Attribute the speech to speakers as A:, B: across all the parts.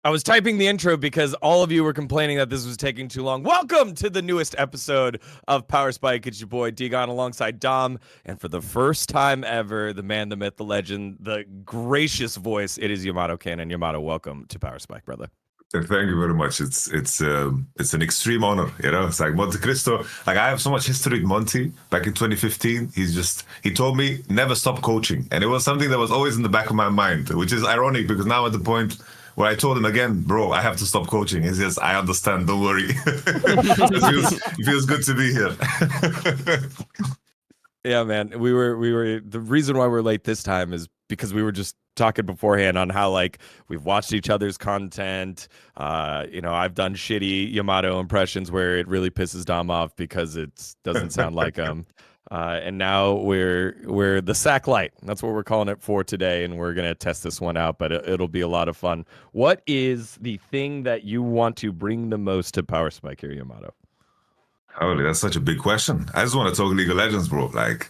A: I was typing the intro because all of you were complaining that this was taking too long. Welcome to the newest episode of Power Spike. It's your boy dGon alongside Dom. And for the first time ever, the man, the myth, the legend, the gracious voice, it is YamatoCannon. Yamato, welcome to Power Spike, brother.
B: Thank you very much. It's an extreme honor, you know. It's like MonteCristo. Like I have so much history with Monty. Back in 2015, he told me never stop coaching, and it was something that was always in the back of my mind, which is ironic because now at the point where I told him again, bro, I have to stop coaching. He says, I understand. Don't worry. it feels good to be here.
A: Yeah, man. We were the reason why we're late this time is because we were just talking beforehand on how like we've watched each other's content. I've done shitty Yamato impressions where it really pisses Dom off because it doesn't sound like him. And now we're the sack light. That's what we're calling it for today, and we're gonna test this one out. But it'll be a lot of fun. What is the thing that you want to bring the most to Power Spike here, Yamato?
B: Holy, that's such a big question. I just want to talk League of Legends, bro. Like,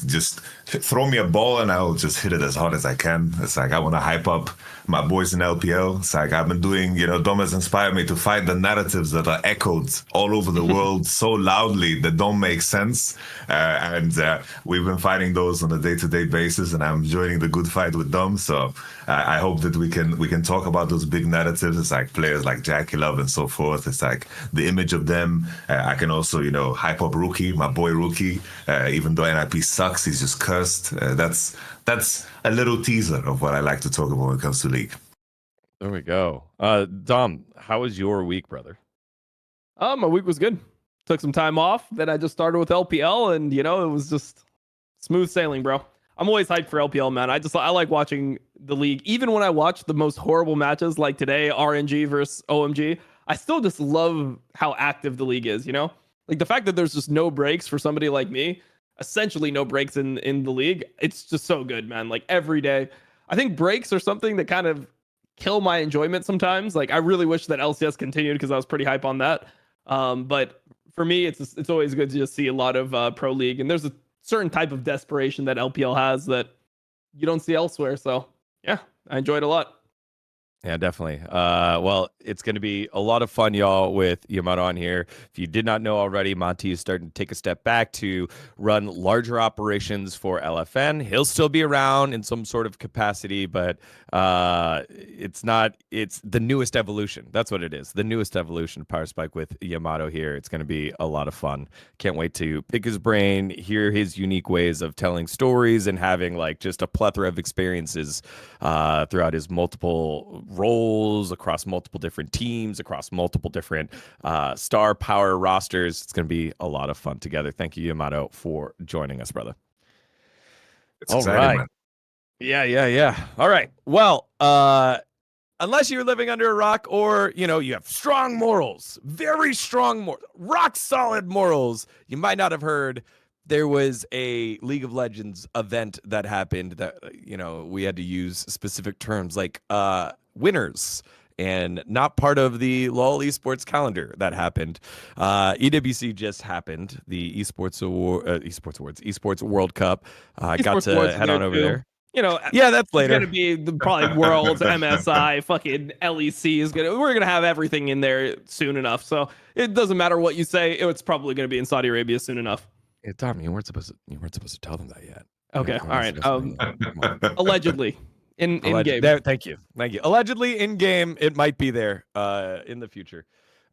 B: just throw me a ball and I'll just hit it as hard as I can. It's like I want to hype up my boys in LPL. It's like I've been doing, Dom has inspired me to fight the narratives that are echoed all over the world so loudly that don't make sense. And we've been fighting those on a day-to-day basis, and I'm joining the good fight with Dom. So I hope that we can talk about those big narratives. It's like players like Jakob and so forth. It's like the image of them. I can also, hype up Rookie, my boy Rookie. Even though NIP sucks, he's just cursed. That's a little teaser of what I like to talk about when it comes to League.
A: There we go. Dom, how was your week, brother?
C: My week was good. Took some time off. Then I just started with LPL, and it was just smooth sailing, bro. I'm always hyped for LPL, man. I like watching the league. Even when I watch the most horrible matches like today, RNG versus OMG, I still just love how active the league is, Like the fact that there's just no breaks for somebody like me, essentially no breaks in the league. It's just so good, man. Like every day. I think breaks are something that kind of kill my enjoyment sometimes. Like I really wish that LCS continued because I was pretty hype on that. But for me, it's always good to just see a lot of pro league, and there's a certain type of desperation that LPL has that you don't see elsewhere. So yeah, I enjoyed it a lot.
A: Yeah, definitely. Well, it's going to be a lot of fun, y'all, with Yamato on here. If you did not know already, Monty is starting to take a step back to run larger operations for LFN. He'll still be around in some sort of capacity, but it's the newest evolution. That's what it is. The newest evolution of Power Spike with Yamato here. It's going to be a lot of fun. Can't wait to pick his brain, hear his unique ways of telling stories, and having like just a plethora of experiences throughout his multiple roles across multiple different teams, across multiple different star power rosters. It's going to be a lot of fun together. Thank you, Yamato, for joining us, brother.
B: It's exciting, man.
A: Yeah. All right. Well, unless you're living under a rock or, you have strong morals, very strong rock solid morals, you might not have heard there was a League of Legends event that happened that, we had to use specific terms like winners and not part of the LoL esports calendar that happened. EWC just happened, the esports World Cup. I got to head on over there. Yeah, that's later.
C: It's gonna be probably Worlds, MSI, fucking LEC is we're gonna have everything in there soon enough. So it doesn't matter what you say, it's probably gonna be in Saudi Arabia soon enough.
A: Hey, Tom, you weren't supposed to tell them that yet.
C: Okay, all right. Allegedly. In game.
A: Thank you. Allegedly in game, it might be there in the future.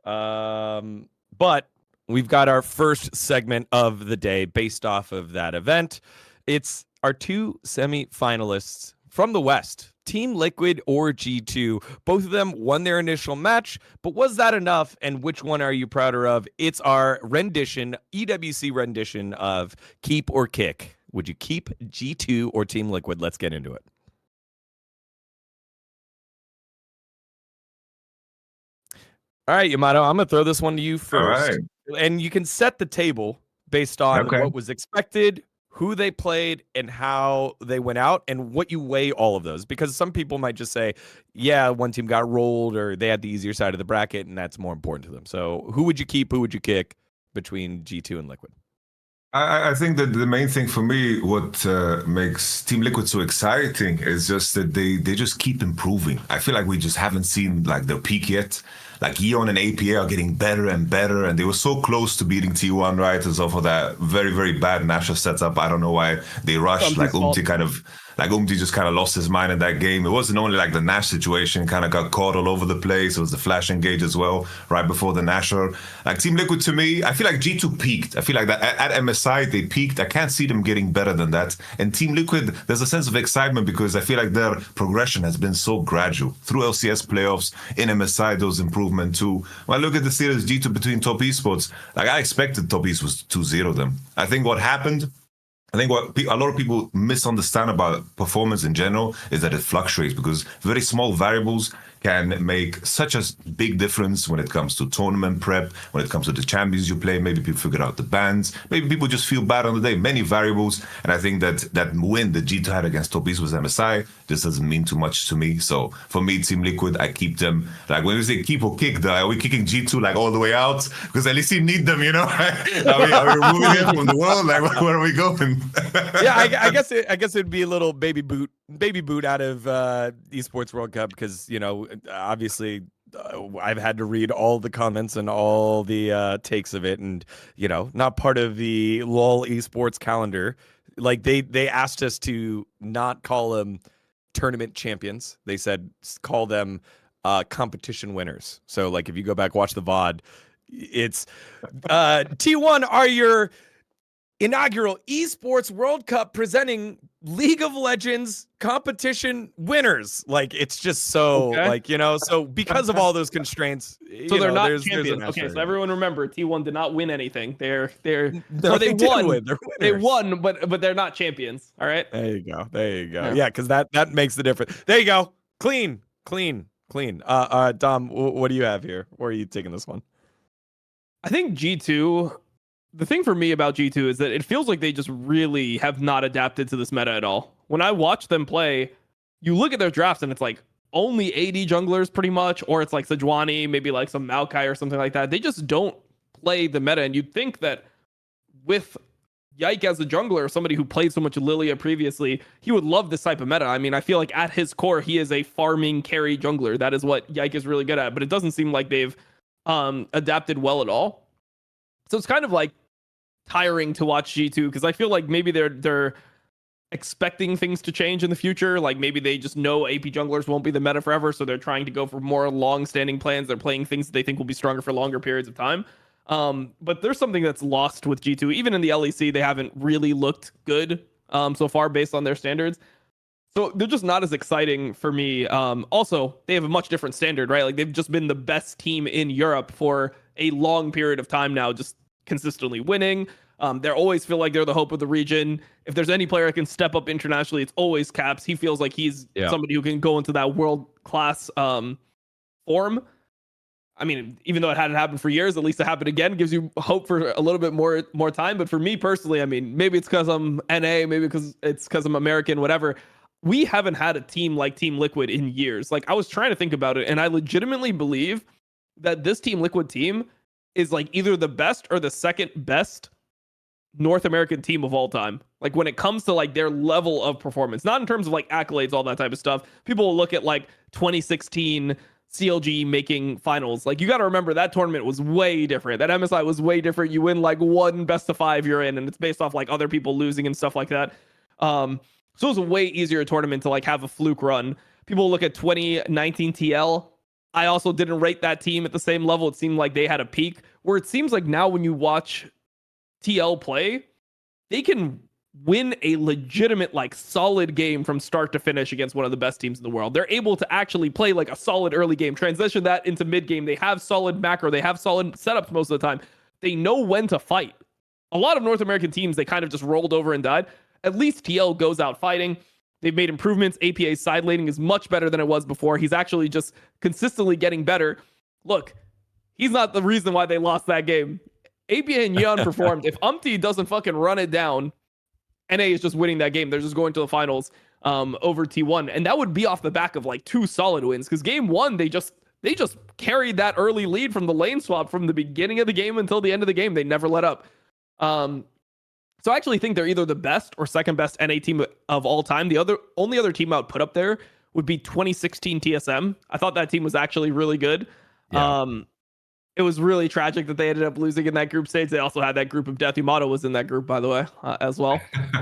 A: But we've got our first segment of the day based off of that event. It's our two semi-finalists from the West, Team Liquid or G2. Both of them won their initial match, but was that enough? And which one are you prouder of? It's our rendition, EWC rendition of Keep or Kick. Would you keep G2 or Team Liquid? Let's get into it. All right, Yamato, I'm going to throw this one to you first.
B: All right.
A: And you can set the table based on what was expected, who they played, and how they went out, and what you weigh all of those. Because some people might just say, yeah, one team got rolled, or they had the easier side of the bracket, and that's more important to them. So who would you keep, who would you kick between G2 and Liquid?
B: I think that the main thing for me, what makes Team Liquid so exciting is just that they just keep improving. I feel like we just haven't seen like their peak yet. Like Eon and APA are getting better and better, and they were so close to beating T1, right? As of that very, very bad Nashor setup. I don't know why they rushed. Like Umti just kind of lost his mind in that game. It wasn't only like the Nash situation, kind of got caught all over the place. It was the flash engage as well, right before the Nashor. Like Team Liquid to me, I feel like G2 peaked. I feel like that at MSI they peaked. I can't see them getting better than that. And Team Liquid, there's a sense of excitement because I feel like their progression has been so gradual. Through LCS playoffs, in MSI, those improvement too. When I look at the series G2 between top esports, like I expected top esports to 2-0 them. I think what happened, I think what a lot of people misunderstand about performance in general is that it fluctuates because very small variables can make such a big difference when it comes to tournament prep, when it comes to the champions you play. Maybe people figure out the bans. Maybe people just feel bad on the day. Many variables. And I think that win that G2 had against Top East was MSI just doesn't mean too much to me. So for me, Team Liquid, I keep them. Like when we say keep or kick, are we kicking G2 like all the way out? Because at least you need them, you know? are we removing it from the world? Like where are we going?
A: Yeah, I guess it'd be a little baby boot out of Esports World Cup because obviously I've had to read all the comments and all the takes of it, and not part of the LOL Esports calendar. Like they asked us to not call them tournament champions. They said call them competition winners. So like if you go back watch the VOD, it's T1 are your inaugural Esports World Cup presenting League of Legends competition winners. Like it's just so so because of all those constraints.
C: So they're not champions. Okay, so everyone remember T1 did not win anything. They won. They won, but they're not champions. All right.
A: There you go. Yeah, because that makes the difference. There you go. Clean. Dom, what do you have here? Where are you taking this one?
C: I think G2. The thing for me about G2 is that it feels like they just really have not adapted to this meta at all. When I watch them play, you look at their drafts and it's like only AD junglers pretty much, or it's like Sejuani, maybe like some Maokai or something like that. They just don't play the meta. And you'd think that with Yike as a jungler, somebody who played so much Lilia previously, he would love this type of meta. I mean, I feel like at his core, he is a farming carry jungler. That is what Yike is really good at, but it doesn't seem like they've adapted well at all. So it's kind of like tiring to watch G2 because I feel like maybe they're expecting things to change in the future. Like maybe they just know AP junglers won't be the meta forever, so they're trying to go for more long-standing plans. They're playing things that they think will be stronger for longer periods of time. But there's something that's lost with G2. Even in the LEC, they haven't really looked good so far based on their standards. So they're just not as exciting for me. Also, they have a much different standard, right? Like they've just been the best team in Europe for a long period of time now, just consistently winning. They always feel like they're the hope of the region. If there's any player that can step up internationally, it's always Caps. He feels like he's somebody who can go into that world-class form. I mean, even though it hadn't happened for years, at least it happened again. It gives you hope for a little bit more time. But for me personally, I mean, maybe it's because I'm NA, maybe it's because I'm American, whatever. We haven't had a team like Team Liquid in years. Like I was trying to think about it, and I legitimately believe that this Team Liquid team is like either the best or the second best North American team of all time. Like when it comes to like their level of performance, not in terms of like accolades, all that type of stuff. People will look at like 2016 CLG making finals. Like you got to remember that tournament was way different. That MSI was way different. You win like one best of 5 you're in, and it's based off like other people losing and stuff like that. So it was a way easier tournament to like have a fluke run. People look at 2019 TL. I also didn't rate that team at the same level. It seemed like they had a peak where it seems like now when you watch TL play, they can win a legitimate, like solid game from start to finish against one of the best teams in the world. They're able to actually play like a solid early game, transition that into mid game. They have solid macro. They have solid setups most of the time. They know when to fight. A lot of North American teams, they kind of just rolled over and died. At least TL goes out fighting. They've made improvements. APA's side laning is much better than it was before. He's actually just consistently getting better. Look, he's not the reason why they lost that game. APA and Yeon performed. If Umti doesn't fucking run it down, NA is just winning that game. They're just going to the finals over T1. And that would be off the back of like 2 solid wins. Because game 1, they just carried that early lead from the lane swap from the beginning of the game until the end of the game. They never let up. So I actually think they're either the best or second best NA team of all time. The only other team I would put up there would be 2016 TSM. I thought that team was actually really good.
A: Yeah.
C: It was really tragic that they ended up losing in that group stage. They also had that group of death. Yamato was in that group, by the way, as well.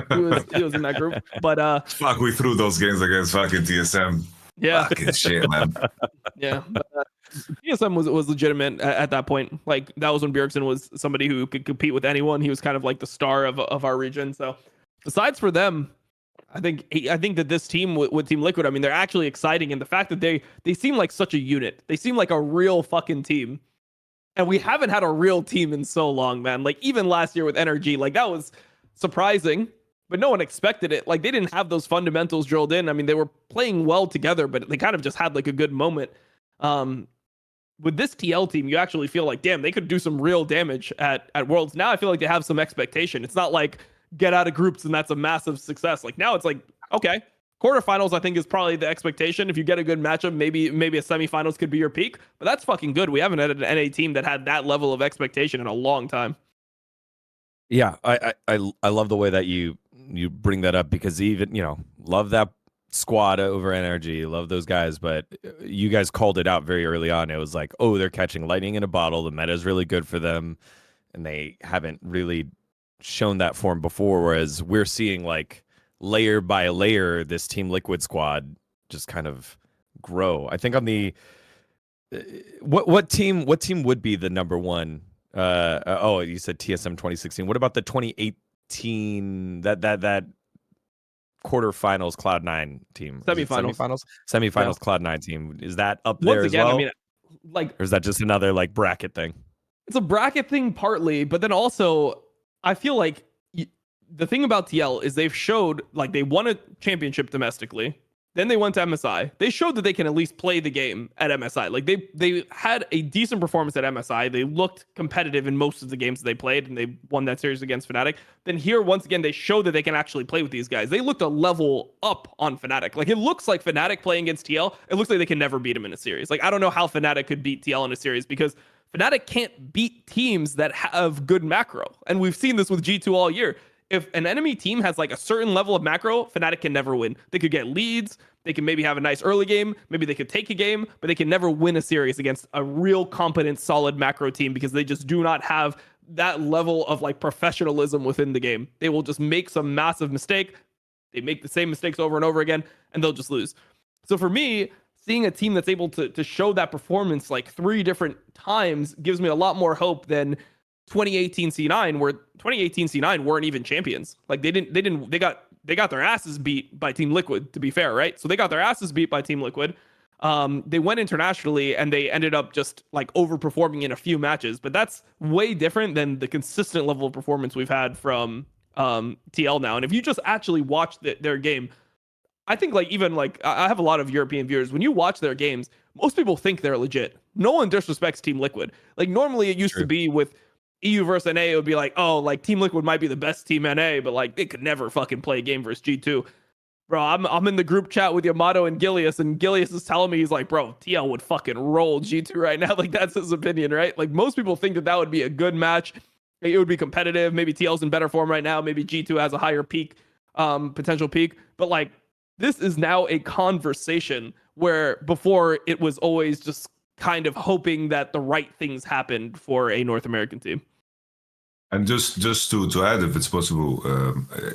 C: He was in that group. But
B: Fuck, we threw those games against fucking TSM.
C: yeah,
B: Fucking shit, man.
C: yeah. But, TSM was legitimate at that point. Like that was when Bjergsen was somebody who could compete with anyone. He was kind of like the star of our region. So besides for them, I think that this team with Team Liquid, I mean, they're actually exciting, and the fact that they seem like such a unit. They seem like a real fucking team. And we haven't had a real team in so long, man. Like even last year with NRG, like that was surprising, but no one expected it. Like they didn't have those fundamentals drilled in. I mean, they were playing well together, but they kind of just had like a good moment. With this TL team, you actually feel like, damn, they could do some real damage at Worlds. Now I feel like they have some expectation. It's not like get out of groups and that's a massive success. Like now it's like, okay, quarterfinals, I think, is probably the expectation. If you get a good matchup, maybe a semifinals could be your peak. But that's fucking good. We haven't had an NA team that had that level of expectation in a long time.
A: Yeah, I love the way that you bring that up, because even, love that squad over NRG, love those guys, but you guys called it out very early on. It was like, oh, they're catching lightning in a bottle. The meta is really good for them, and they haven't really shown that form before. Whereas we're seeing like layer by layer this Team Liquid squad just kind of grow. I think on the what team would be the number one? Oh, you said TSM 2016. What about the 2018 that quarterfinals Cloud9 team?
C: Semifinals.
A: Yeah. Cloud9 team. Is that up there as well?
C: I mean, like,
A: or is that just another like bracket thing?
C: It's a bracket thing partly, but then also I feel like the thing about TL is they've showed like they won a championship domestically. Then they went to MSI. They showed that they can at least play the game at MSI. Like they had a decent performance at MSI. They looked competitive in most of the games that they played, and they won that series against Fnatic. Then here, once again, they showed that they can actually play with these guys. They looked a level up on Fnatic. Like it looks like Fnatic playing against TL, it looks like they can never beat them in a series. Like I don't know how Fnatic could beat TL in a series, because Fnatic can't beat teams that have good macro. And we've seen this with G2 all year. If an enemy team has like a certain level of macro, Fnatic can never win. They could get leads. They can maybe have a nice early game. Maybe they could take a game, but they can never win a series against a real competent, solid macro team, because they just do not have that level of like professionalism within the game. They will just make some massive mistake. They make the same mistakes over and over again, and they'll just lose. So for me, seeing a team that's able to show that performance like 3 different times gives me a lot more hope than 2018 C9, where 2018 C9 weren't even champions. Like they got their asses beat by Team Liquid, to be fair, right? So they got their asses beat by Team Liquid. They went internationally and they ended up just like overperforming in a few matches, but that's way different than the consistent level of performance we've had from TL now. And if you just actually watch their game, I think like even like I have a lot of European viewers. When you watch their games, most people think they're legit. No one disrespects Team Liquid. Like normally it used to be with EU versus NA, it would be like, oh, like Team Liquid might be the best team NA, but like they could never fucking play a game versus G2. Bro, I'm in the group chat with Yamato and Gilius, and Gilius is telling me, he's like, bro, TL would fucking roll G2 right now. Like that's his opinion, right? Like most people think that would be a good match. It would be competitive. Maybe TL's in better form right now. Maybe G2 has a higher peak, potential peak. But like this is now a conversation where before it was always just kind of hoping that the right things happened for a North American team.
B: And just to add, if it's possible,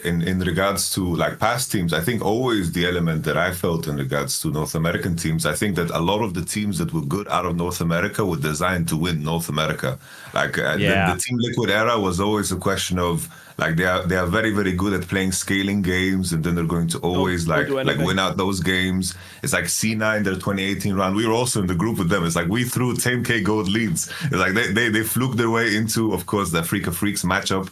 B: in regards to like past teams, I think always the element that I felt in regards to North American teams, I think that a lot of the teams that were good out of North America were designed to win North America. Like the Team Liquid era was always a question of like they are very, very good at playing scaling games, and then they're going to always like win out those games. It's like C9, their 2018 round. We were also in the group with them. It's like we threw 10K gold leads. It's like they fluked their way into, of course, the Freak of Freaks matchup,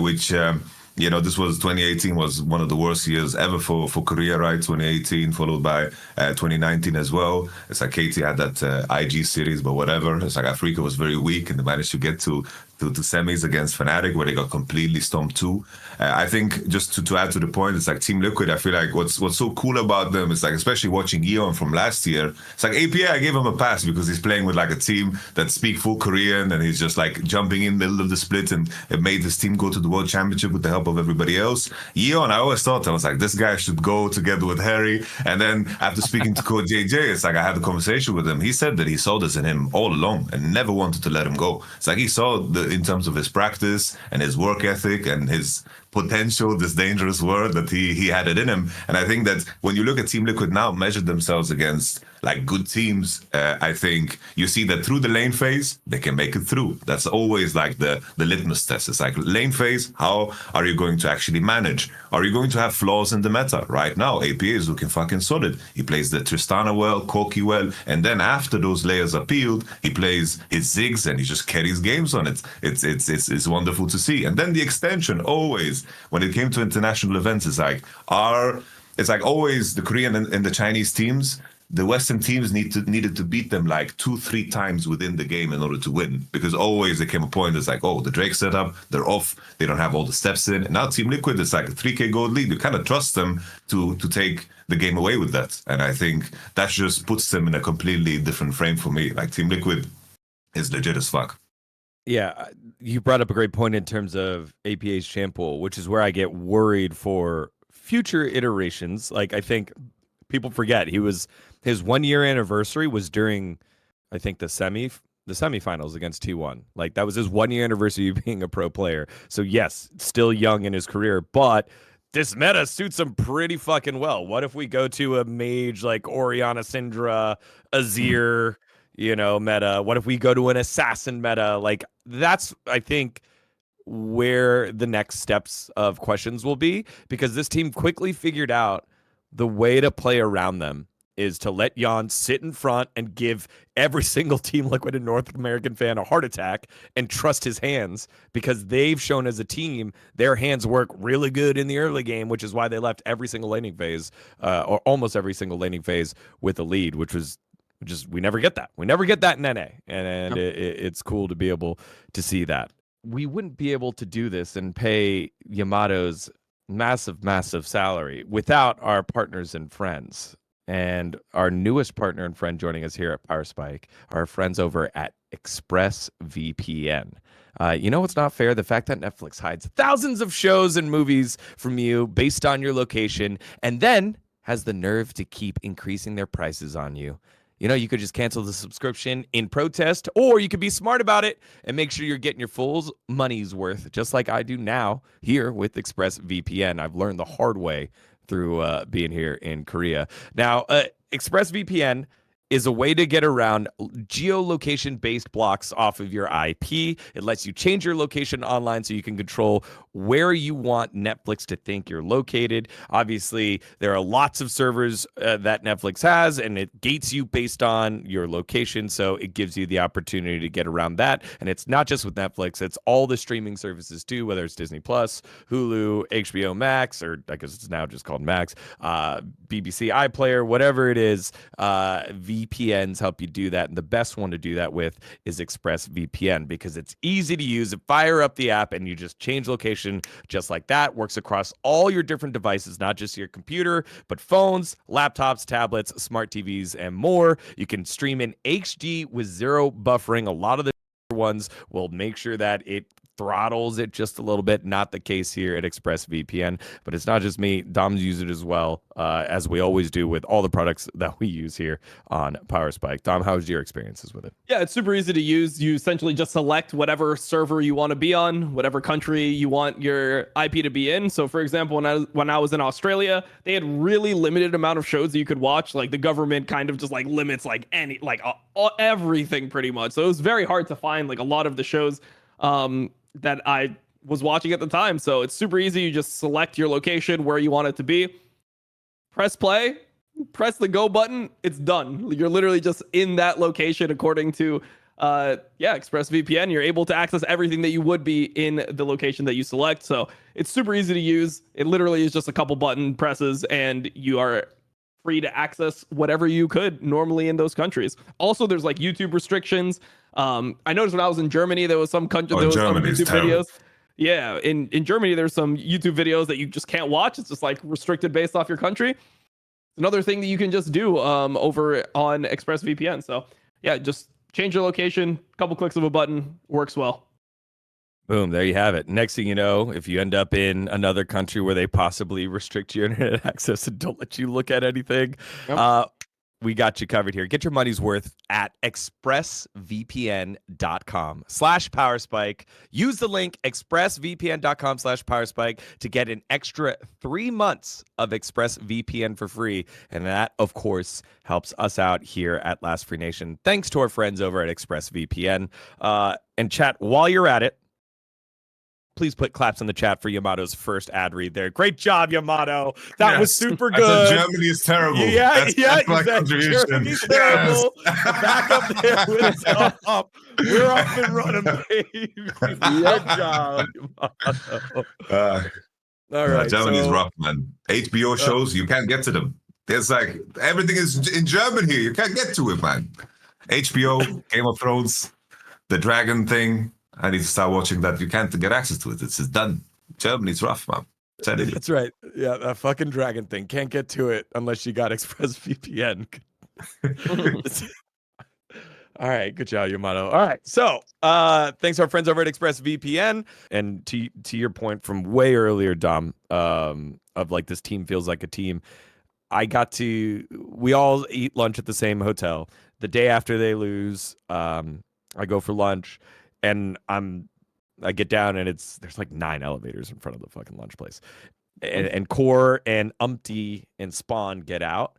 B: which this was 2018 was one of the worst years ever for Korea, right? 2018 followed by 2019 as well. It's like KT had that IG series, but whatever. It's like Africa was very weak, and they managed to get to semis against Fnatic, where they got completely stomped too. I think just to add to the point, it's like Team Liquid, I feel like what's so cool about them is like, especially watching Eon from last year, it's like APA, I gave him a pass because he's playing with like a team that speak full Korean, and he's just like jumping in middle of the split, and it made this team go to the World Championship with the help above everybody else. Eon, I always thought, I was like, this guy should go together with Harry. And then after speaking to Coach JJ, it's like I had a conversation with him. He said that he saw this in him all along and never wanted to let him go. It's like he saw in terms of his practice and his work ethic and his potential, this dangerous word, that he had it in him. And I think that when you look at Team Liquid now measure themselves against like good teams, I think you see that through the lane phase, they can make it through. That's always like the litmus test. It's like lane phase, how are you going to actually manage? Are you going to have flaws in the meta? Right now, APA is looking fucking solid. He plays the Tristana well, Corki well, and then after those layers are peeled, he plays his Ziggs and he just carries games on it. It's wonderful to see. And then the extension, always, when it came to international events, it's like always the Korean and the Chinese teams, the Western teams needed to beat them like 2-3 times within the game in order to win, because always there came a point it's like, oh, the Drake setup, they're off, they don't have all the steps in. And now Team Liquid, it's like a 3K gold lead. You kind of trust them to take the game away with that. And I think that just puts them in a completely different frame for me. Like Team Liquid is legit as fuck.
A: Yeah, you brought up a great point in terms of APA's champ pool, which is where I get worried for future iterations. Like, I think people forget his 1 year anniversary was during, I think, the semifinals against T1. Like, that was his 1 year anniversary of being a pro player. So yes, still young in his career, but this meta suits him pretty fucking well. What if we go to a mage like Orianna Syndra, Azir, meta? What if we go to an assassin meta? Like, that's, I think, where the next steps of questions will be, because this team quickly figured out the way to play around them is to let Jan sit in front and give every single Team Liquid and North American fan a heart attack and trust his hands, because they've shown as a team their hands work really good in the early game, which is why they left every single laning phase, or almost every single laning phase, with a lead, which was just, we never get that. We never get that in NA, and it's cool to be able to see that. We wouldn't be able to do this and pay Yamato's massive salary without our partners and friends. And our newest partner and friend joining us here at PowerSpike are our friends over at ExpressVPN. You know what's not fair? The fact that Netflix hides thousands of shows and movies from you based on your location, and then has the nerve to keep increasing their prices on you. You could just cancel the subscription in protest, or you could be smart about it and make sure you're getting your full money's worth, just like I do now here with ExpressVPN. I've learned the hard way through being here in Korea. Now, ExpressVPN is a way to get around geolocation-based blocks off of your IP. It lets you change your location online so you can control where you want Netflix to think you're located. Obviously, there are lots of servers that Netflix has, and it gates you based on your location, so it gives you the opportunity to get around that. And it's not just with Netflix, it's all the streaming services too, whether it's Disney Plus, Hulu, HBO Max, or I guess it's now just called Max, BBC iPlayer, whatever it is. VPNs help you do that, and the best one to do that with is ExpressVPN, because it's easy to use. Fire up the app and you just change location just like that. Works across all your different devices, not just your computer, but phones, laptops, tablets, smart TVs, and more. You can stream in HD with zero buffering. A lot of the ones will make sure that it throttles it just a little bit. Not the case here at ExpressVPN, but it's not just me. Dom's use it as well, as we always do with all the products that we use here on PowerSpike. Dom, how's your experiences with it?
C: Yeah, it's super easy to use. You essentially just select whatever server you want to be on, whatever country you want your IP to be in. So, for example, when I was in Australia, they had really limited amount of shows that you could watch. Like, the government kind of just like limits like everything pretty much. So it was very hard to find like a lot of the shows that I was watching at the time. So it's super easy. You just select your location, where you want it to be, press play, press the go button. It's done. You're literally just in that location according to ExpressVPN. You're able to access everything that you would be in the location that you select. So it's super easy to use. It literally is just a couple button presses and you are free to access whatever you could normally in those countries. Also, there's like YouTube restrictions. I noticed when I was in Germany, there was some country, there was some YouTube videos. Yeah, in Germany, there's some YouTube videos that you just can't watch. It's just like restricted based off your country. Another thing that you can just do over on ExpressVPN. So yeah, just change your location, couple clicks of a button, works well.
A: Boom, there you have it. Next thing you know, if you end up in another country where they possibly restrict your internet access and don't let you look at anything,
C: Yep.
A: we got you covered here. Get your money's worth at expressvpn.com/powerspike. Use the link expressvpn.com/powerspike to get an extra 3 months of ExpressVPN for free. And that, of course, helps us out here at Last Free Nation. Thanks to our friends over at ExpressVPN. And chat, while you're at it, please put claps in the chat for Yamato's first ad read there. Great job, Yamato. That was super good.
B: I said Germany is terrible.
A: Yeah,
B: that's my contribution.
A: Germany's terrible. Back up there with top. We're up and running, baby. Good job, Yamato. All right.
B: Germany's rough, man. HBO shows, you can't get to them. There's like, everything is in German here. You can't get to it, man. HBO, Game of Thrones, the dragon thing. I need to start watching that. You can't get access to it. It's just done. Germany's rough, man.
A: That's right. Yeah, that fucking dragon thing. Can't get to it unless you got ExpressVPN. All right, good job, Yamato. All right, so thanks to our friends over at ExpressVPN. And to your point from way earlier, Dom, of like this team feels like a team. We all eat lunch at the same hotel. The day after they lose, I go for lunch. And I get down and there's like 9 elevators in front of the fucking lunch place. And Core and Umpty and Spawn get out.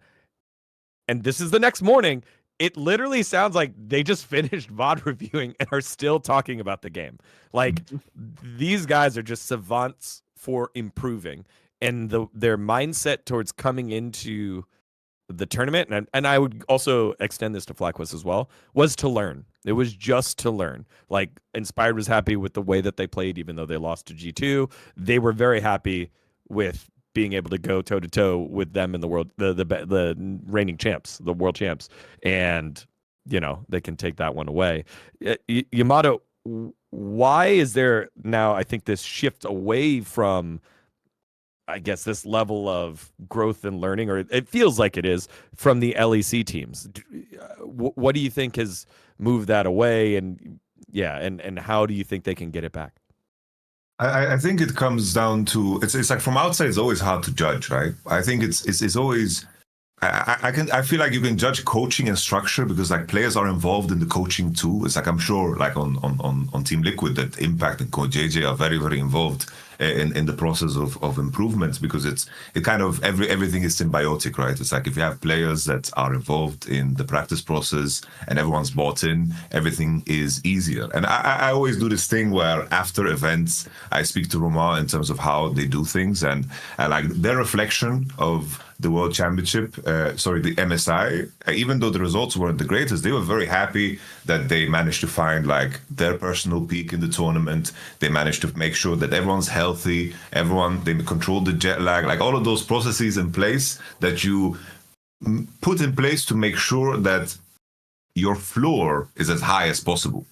A: And this is the next morning. It literally sounds like they just finished VOD reviewing and are still talking about the game. Like, these guys are just savants for improving. And their mindset towards coming into the tournament, and I would also extend this to FlyQuest as well, was to learn. It was just to learn. Like, Inspired was happy with the way that they played, even though they lost to G2. They were very happy with being able to go toe to toe with them in the world, the reigning champs, the world champs, and they can take that one away. Yamato, why is there now, I think, this shift away from, I guess, this level of growth and learning, or it feels like it is, from the LEC teams? What do you think has moved that away? And how do you think they can get it back?
B: I think it comes down to, it's like from outside, it's always hard to judge, right? I think it's always, I feel like you can judge coaching and structure because like players are involved in the coaching too. It's like, I'm sure like on Team Liquid that Impact and Coach JJ are very, very involved in the process of improvements, because it kind of everything is symbiotic, right? It's like if you have players that are involved in the practice process and everyone's bought in, everything is easier. And I always do this thing where after events I speak to Roma in terms of how they do things, and like their reflection of the World Championship, the MSI, even though the results weren't the greatest, they were very happy that they managed to find like their personal peak in the tournament. They managed to make sure that everyone's healthy, they controlled the jet lag, like all of those processes in place that you put in place to make sure that your floor is as high as possible.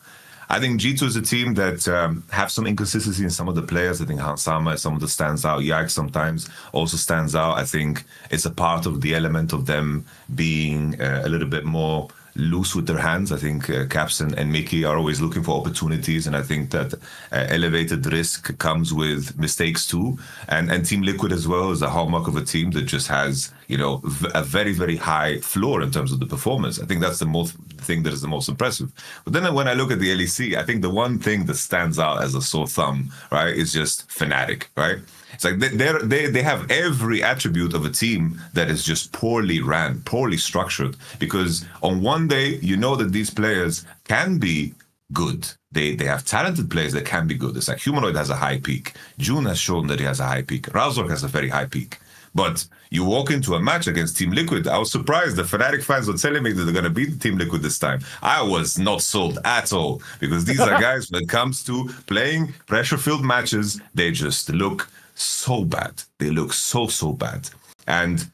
B: I think G2 is a team that have some inconsistency in some of the players. I think Hansama is someone that stands out. Yak sometimes also stands out. I think it's a part of the element of them being a little bit more loose with their hands. I think Caps and Mickey are always looking for opportunities, and I think that elevated risk comes with mistakes too. And Team Liquid as well is a hallmark of a team that just has, a very, very high floor in terms of the performance. I think that's the thing that is the most impressive. But then when I look at the LEC, I think the one thing that stands out as a sore thumb, right, is just Fnatic, right? It's like they have every attribute of a team that is just poorly ran, poorly structured, because on one day, that these players can be good. They have talented players that can be good. It's like Humanoid has a high peak. June has shown that he has a high peak. Razork has a very high peak. But you walk into a match against Team Liquid, I was surprised the Fnatic fans were telling me that they're going to beat Team Liquid this time. I was not sold at all, because these are guys, when it comes to playing pressure-filled matches, they just look so bad. They look so bad. And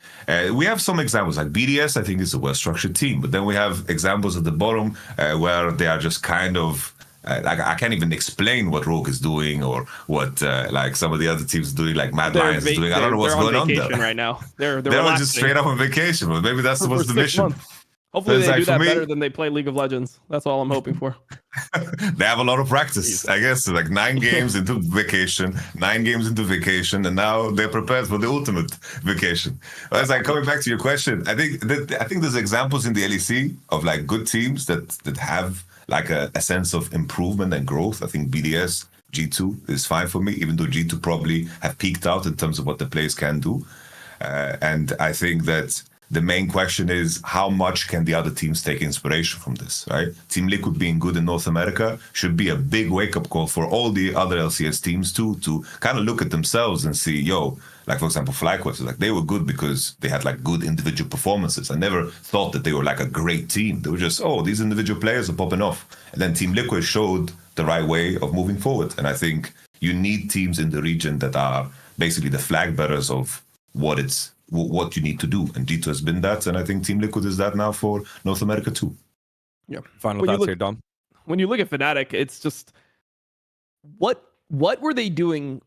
B: we have some examples, like BDS, I think is a well-structured team. But then we have examples at the bottom where they are just kind of, I can't even explain what Rogue is doing or what like some of the other teams are doing, like Mad Lions is doing. I don't know what's going on there
C: right now. They're
B: just straight up on vacation, but maybe that's what's the mission.
C: Hopefully
B: it's
C: they
B: like
C: do
B: for
C: that
B: me,
C: better than they play League of Legends. That's all I'm hoping for.
B: they have a lot of practice, I guess. Like 9 games into vacation, 9 games into vacation, and now they're prepared for the ultimate vacation. But it's like coming back to your question. I think there's examples in the LEC of like good teams that have like a sense of improvement and growth. I think BDS G2 is fine for me, even though G2 probably have peaked out in terms of what the players can do. And I think that the main question is how much can the other teams take inspiration from this, right? Team Liquid being good in North America should be a big wake-up call for all the other LCS teams too, to kind of look at themselves and see, yo, like for example, FlyQuest, like they were good because they had like good individual performances. I never thought that they were like a great team. They were just, oh, these individual players are popping off. And then Team Liquid showed the right way of moving forward. And I think you need teams in the region that are basically the flag bearers of what you need to do, and G2 has been that, and I think Team Liquid is that now for North America too.
C: Yeah.
A: Final thoughts here, Dom.
C: When you look at Fnatic, it's just what were they doing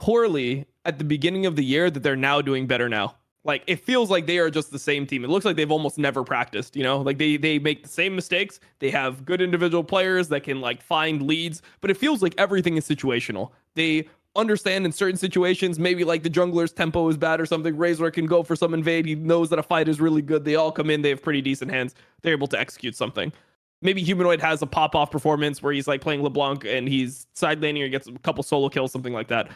C: poorly at the beginning of the year that they're now doing better now? Like it feels like they are just the same team. It looks like they've almost never practiced, you know? Like they make the same mistakes. They have good individual players that can like find leads, but it feels like everything is situational. They understand in certain situations, maybe like the jungler's tempo is bad or something. Razor can go for some invade. He knows that a fight is really good. They all come in. They have pretty decent hands. They're able to execute something. Maybe Humanoid has a pop-off performance where he's like playing LeBlanc and he's side laning or gets a couple solo kills, something like that.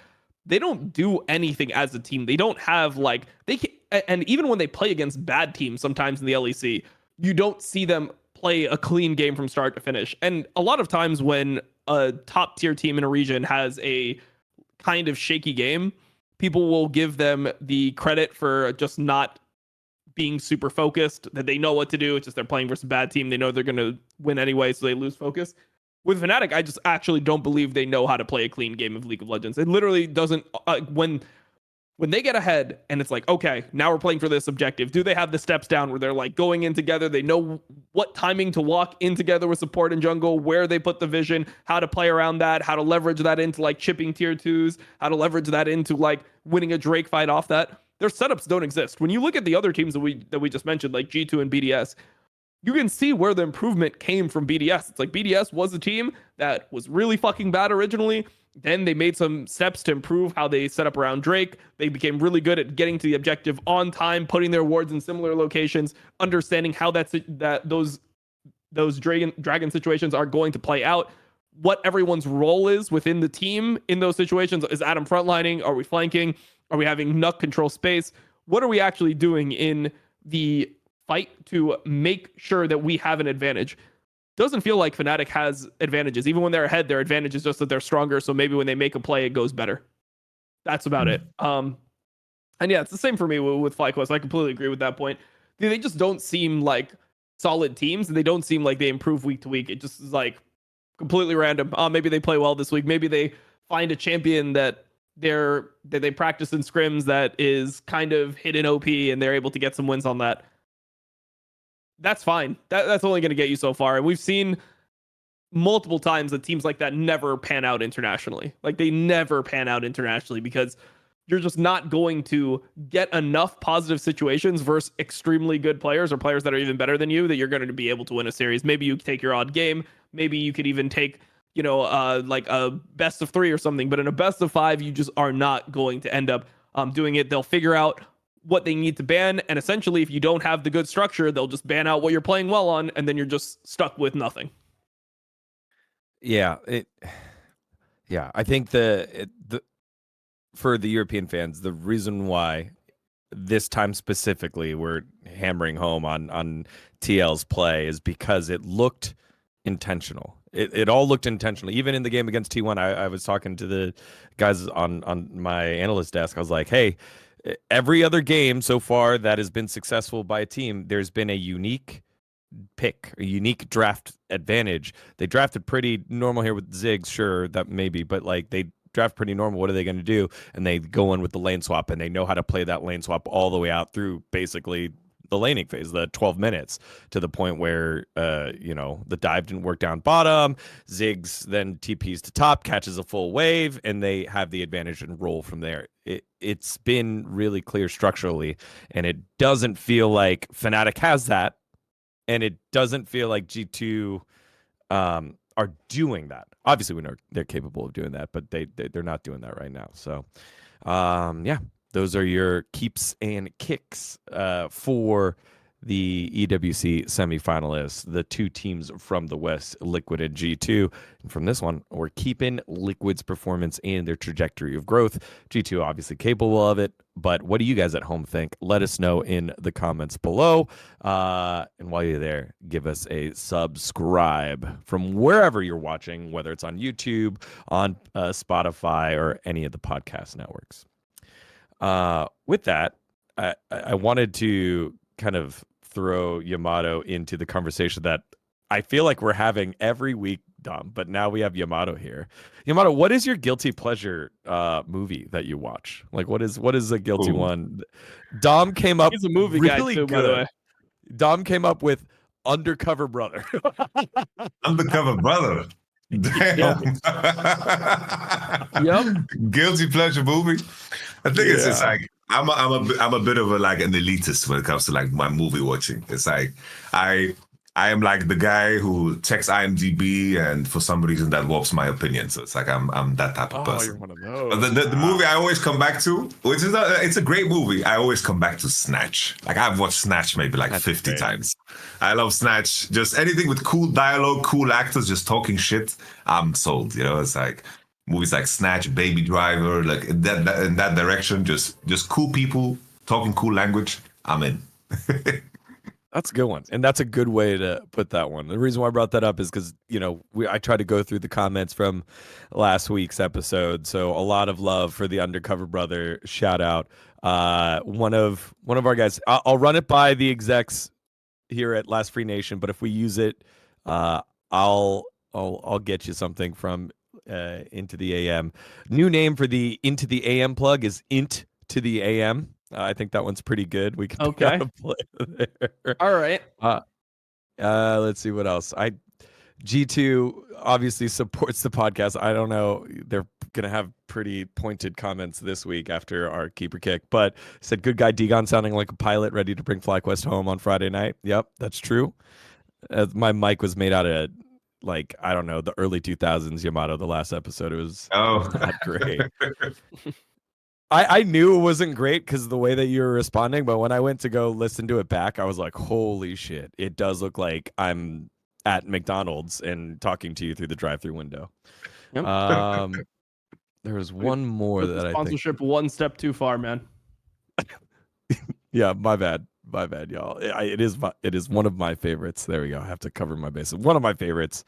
C: They don't do anything as a team. They don't have like they can, and even when they play against bad teams, sometimes in the LEC, you don't see them play a clean game from start to finish. And a lot of times when a top tier team in a region has a kind of shaky game, people will give them the credit for just not being super focused, that they know what to do. It's just they're playing versus a bad team. They know they're going to win anyway, so they lose focus. With Fnatic, I just actually don't believe they know how to play a clean game of League of Legends. It literally doesn't. When they get ahead and it's like, okay, now we're playing for this objective, do they have the steps down where they're like going in together? They know what timing to walk in together with support and jungle, where they put the vision, how to play around that, how to leverage that into like chipping tier 2s, how to leverage that into like winning a Drake fight off that. Their setups don't exist. When you look at the other teams that we just mentioned, like G2 and BDS, you can see where the improvement came from BDS. It's like BDS was a team that was really fucking bad originally. Then they made some steps to improve how they set up around Drake. They became really good at getting to the objective on time, putting their wards in similar locations, understanding how those dragon situations are going to play out, what everyone's role is within the team in those situations. Is Adam frontlining? Are we flanking? Are we having Nuck control space? What are we actually doing in the fight to make sure that we have an advantage? Doesn't feel like Fnatic has advantages. Even when they're ahead, their advantage is just that they're stronger. So maybe when they make a play, it goes better. That's about it. And yeah, it's the same for me with FlyQuest. I completely agree with that point. They just don't seem like solid teams, and they don't seem like they improve week to week. It just is like completely random. Maybe they play well this week. Maybe they find a champion that they practice in scrims that is kind of hidden OP, and they're able to get some wins on that. That's fine. That's only going to get you so far. And we've seen multiple times that teams like that never pan out internationally. Like they never pan out internationally because you're just not going to get enough positive situations versus extremely good players or players that are even better than you that you're going to be able to win a series. Maybe you take your odd game. Maybe you could even take, like a best of 3 or something. But in a best of 5, you just are not going to end up doing it. They'll figure out what they need to ban, and essentially if you don't have the good structure, they'll just ban out what you're playing well on, and then you're just stuck with nothing.
A: I think for the European fans, the reason why this time specifically we're hammering home on TL's play is because it looked intentional. It all looked intentional. Even in the game against T1, I was talking to the guys on my analyst desk. I was like, hey, every other game so far that has been successful by a team, there's been a unique pick, a unique draft advantage. They drafted pretty normal here with Ziggs, sure, that maybe, but like they draft pretty normal. What are they going to do? And they go in with the lane swap, and they know how to play that lane swap all the way out through basically the laning phase, the 12 minutes, to the point where the dive didn't work down bottom. Ziggs then TPs to top, catches a full wave, and they have the advantage and roll from there. It's been really clear structurally, and it doesn't feel like Fnatic has that and it doesn't feel like G2 are doing that. Obviously, we know they're capable of doing that, but they're not doing that right now. So, yeah, those are your keeps and kicks for the EWC semifinalists, the two teams from the West, Liquid and G2. And from this one, we're keeping Liquid's performance and their trajectory of growth. G2 obviously capable of it, but what do you guys at home think? Let us know in the comments below. And while you're there, give us a subscribe from wherever you're watching, whether it's on YouTube, on Spotify, or any of the podcast networks. With that, I wanted to kind of throw Yamato into the conversation that I feel like we're having every week, Dom, but now we have Yamato here. Yamato, what is your guilty pleasure movie that you watch? Like, what is a guilty one? Dom came up
C: He's a movie
A: really
C: guy too,
A: good.
C: by the way.
A: Dom came up with Undercover Brother.
B: Undercover Brother. Damn.
C: Yep.
B: Guilty pleasure movie. I think it's just
A: Yeah.
B: like I'm a bit of like an elitist when it comes to like my movie watching. It's like I am like the guy who checks IMDb, and for some reason that warps my opinion. So it's like I'm that type of person.
A: You're one of those.
B: But the movie I always come back to, which is it's a great movie. I always come back to Snatch. Like I've watched Snatch maybe like 50 times. I love Snatch. Just anything with cool dialogue, cool actors, just talking shit. I'm sold. You know, it's like movies like Snatch, Baby Driver, like in that direction. Just cool people talking cool language. I'm in.
A: That's a good one, and that's a good way to put that one. The reason why I brought that up is because I tried to go through the comments from last week's episode, so a lot of love for the Undercover Brother shout out. One of our guys. I'll run it by the execs here at Last Free Nation, but if we use it, I'll get you something from Into the AM. New name for the Into the AM plug is Int to the AM. I think that one's pretty good. We can
C: Okay.
A: play there.
C: All right.
A: Let's see what else. G2 obviously supports the podcast. I don't know. They're gonna have pretty pointed comments this week after our keeper kick, but said good guy dGon sounding like a pilot ready to bring FlyQuest home on Friday night. Yep, that's true. My mic was made out of like, I don't know, the early 2000s Yamato, the last episode. It was not great. I knew it wasn't great because of the way that you were responding, but when I went to go listen to it back, I was like, holy shit, it does look like I'm at McDonald's and talking to you through the drive-through window.
C: Yep.
A: There was one more that I think.
C: Sponsorship one step too far, man.
A: Yeah, my bad, y'all. It is one of my favorites. There we go. I have to cover my bases. One of my favorites.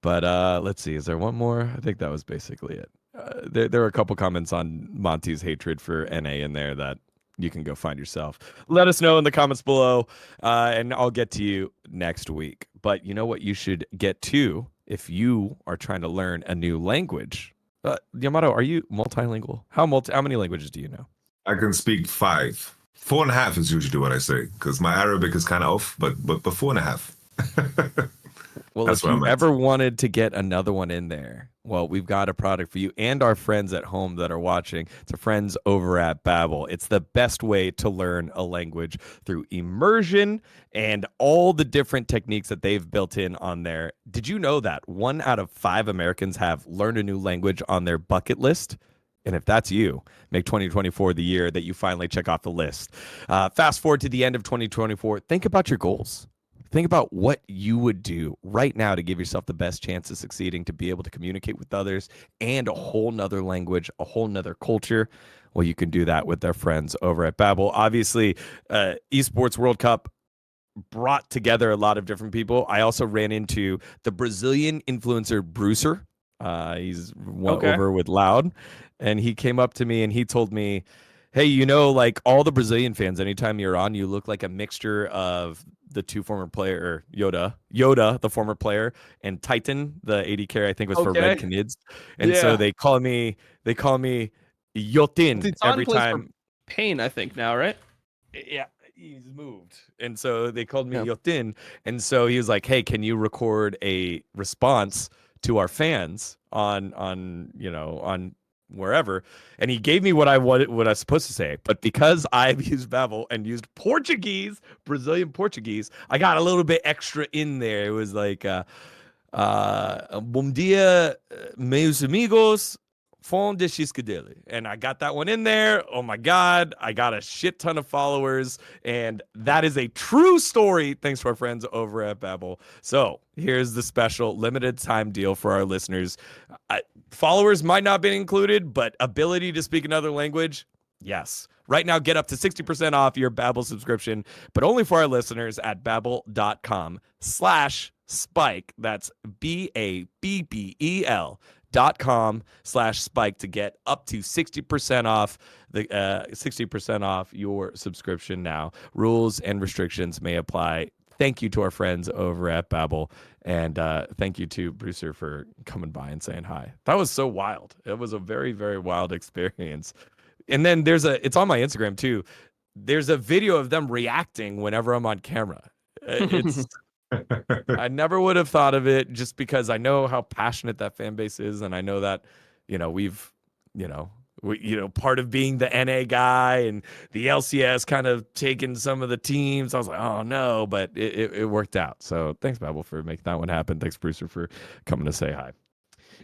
A: But let's see. Is there one more? I think that was basically it. There are a couple comments on Monty's hatred for NA in there that you can go find yourself. Let us know in the comments below, and I'll get to you next week. But you know what you should get to if you are trying to learn a new language? Yamato, are you multilingual? How many languages do you know?
B: I can speak 5. 4.5 is usually what I say because my Arabic is kind of off, but 4.5.
A: Well, if you ever wanted to get another one in there, well, we've got a product for you and our friends at home that are watching. It's our friends over at Babbel. It's the best way to learn a language through immersion and all the different techniques that they've built in on there. Did you know that 1 out of 5 Americans have learned a new language on their bucket list? And if that's you, make 2024 the year that you finally check off the list. Fast forward to the end of 2024. Think about your goals. Think about what you would do right now to give yourself the best chance of succeeding, to be able to communicate with others and a whole nother language, a whole nother culture. Well, you can do that with their friends over at Babbel. Obviously, Esports World Cup brought together a lot of different people. I also ran into the Brazilian influencer Brucer. He's over with Loud. And he came up to me and he told me, hey, like all the Brazilian fans, anytime you're on, you look like a mixture of the two former player, Yoda, the former player, and Titan, the AD carry, I think was for Red Canids. And so they call me Yotin every time.
C: Pain, I think now, right?
A: Yeah, he's moved. And so they called me Yotin. And so he was like, hey, can you record a response to our fans on wherever, and he gave me what I was supposed to say. But because I've used Babbel and used Portuguese, Brazilian Portuguese, I got a little bit extra in there. It was like, bom dia, meus amigos, fond de Xiscadele. And I got that one in there. Oh my God, I got a shit ton of followers. And that is a true story thanks to our friends over at Babbel. So here's the special limited time deal for our listeners. Followers might not be included, but ability to speak another language, yes. Right now, get up to 60% off your Babbel subscription, but only for our listeners at babbel.com/spike. That's BABBEL.com/spike to get up to 60% off 60% off your subscription now. Rules and restrictions may apply. Thank you to our friends over at Babbel, and thank you to Brewster for coming by and saying hi. That was so wild. It was a very, very wild experience. And then it's on my Instagram too. There's a video of them reacting whenever I'm on camera. It's I never would have thought of it just because I know how passionate that fan base is, and I know that, part of being the NA guy and the LCS kind of taking some of the teams. I was like, oh no, but it worked out. So thanks, Babbel, for making that one happen. Thanks, Brewster, for coming to say hi.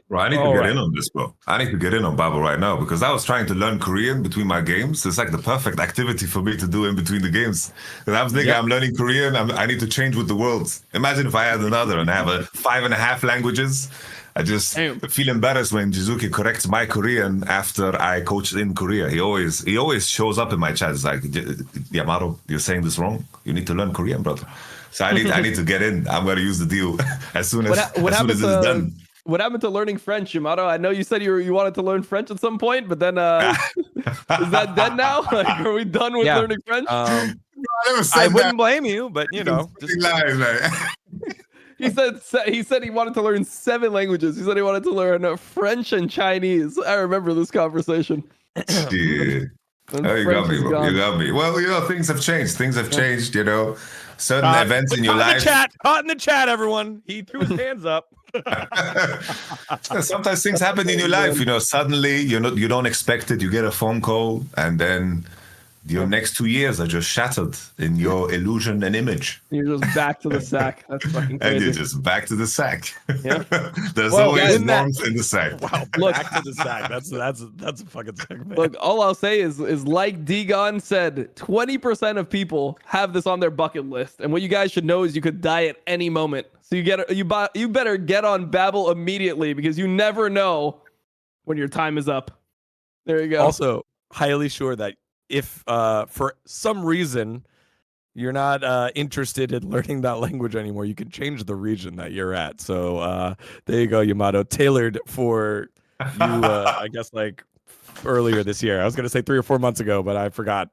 B: Bro, I need to get in on this, bro. I need to get in on Babbel right now because I was trying to learn Korean between my games. It's like the perfect activity for me to do in between the games. Because I was thinking, I'm learning Korean. I need to change with the world. Imagine if I had another and I have 5.5 languages. I just feel embarrassed when Jizuki corrects my Korean after I coached in Korea. He always shows up in my chat. It's like, Yamato, you're saying this wrong. You need to learn Korean, brother. So I need to get in. I'm going to use the deal as soon as it's done.
C: What happened to learning French, Yamato? I know you said you wanted to learn French at some point, but then is that dead now? Like, are we done with learning French?
A: I wouldn't blame you, but just
B: lies, man.
C: He said he wanted to learn 7 languages. He said he wanted to learn French and Chinese. I remember this conversation.
B: Yeah. Oh, you got me, bro. You got me. Well, things have changed. Certain events in your life.
A: Caught in the chat, everyone. He threw his hands up.
B: Sometimes things happen in your life. Suddenly you don't expect it. You get a phone call, and then your next 2 years are just shattered in your illusion and image.
C: You're just back to the sack. That's fucking crazy.
B: And you're just back to the sack.
C: Yeah.
B: There's always warmth in the sack.
A: Wow, back to the sack. That's a fucking segment.
C: Look, all I'll say is like dGon said, 20% of people have this on their bucket list, and what you guys should know is you could die at any moment. So you better get on Babbel immediately because you never know when your time is up. There you go.
A: Also, highly sure that if for some reason you're not interested in learning that language anymore, you can change the region that you're at. So there you go, Yamato. Tailored for you, I guess, like earlier this year. I was going to say 3 or 4 months ago, but I forgot,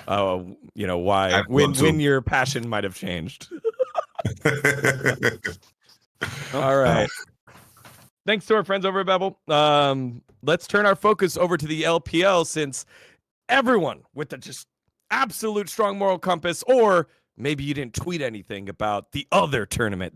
A: why, when your passion might have changed. All right. Thanks to our friends over at Babbel. Let's turn our focus over to the LPL since everyone with the just absolute strong moral compass, or maybe you didn't tweet anything about the other tournament,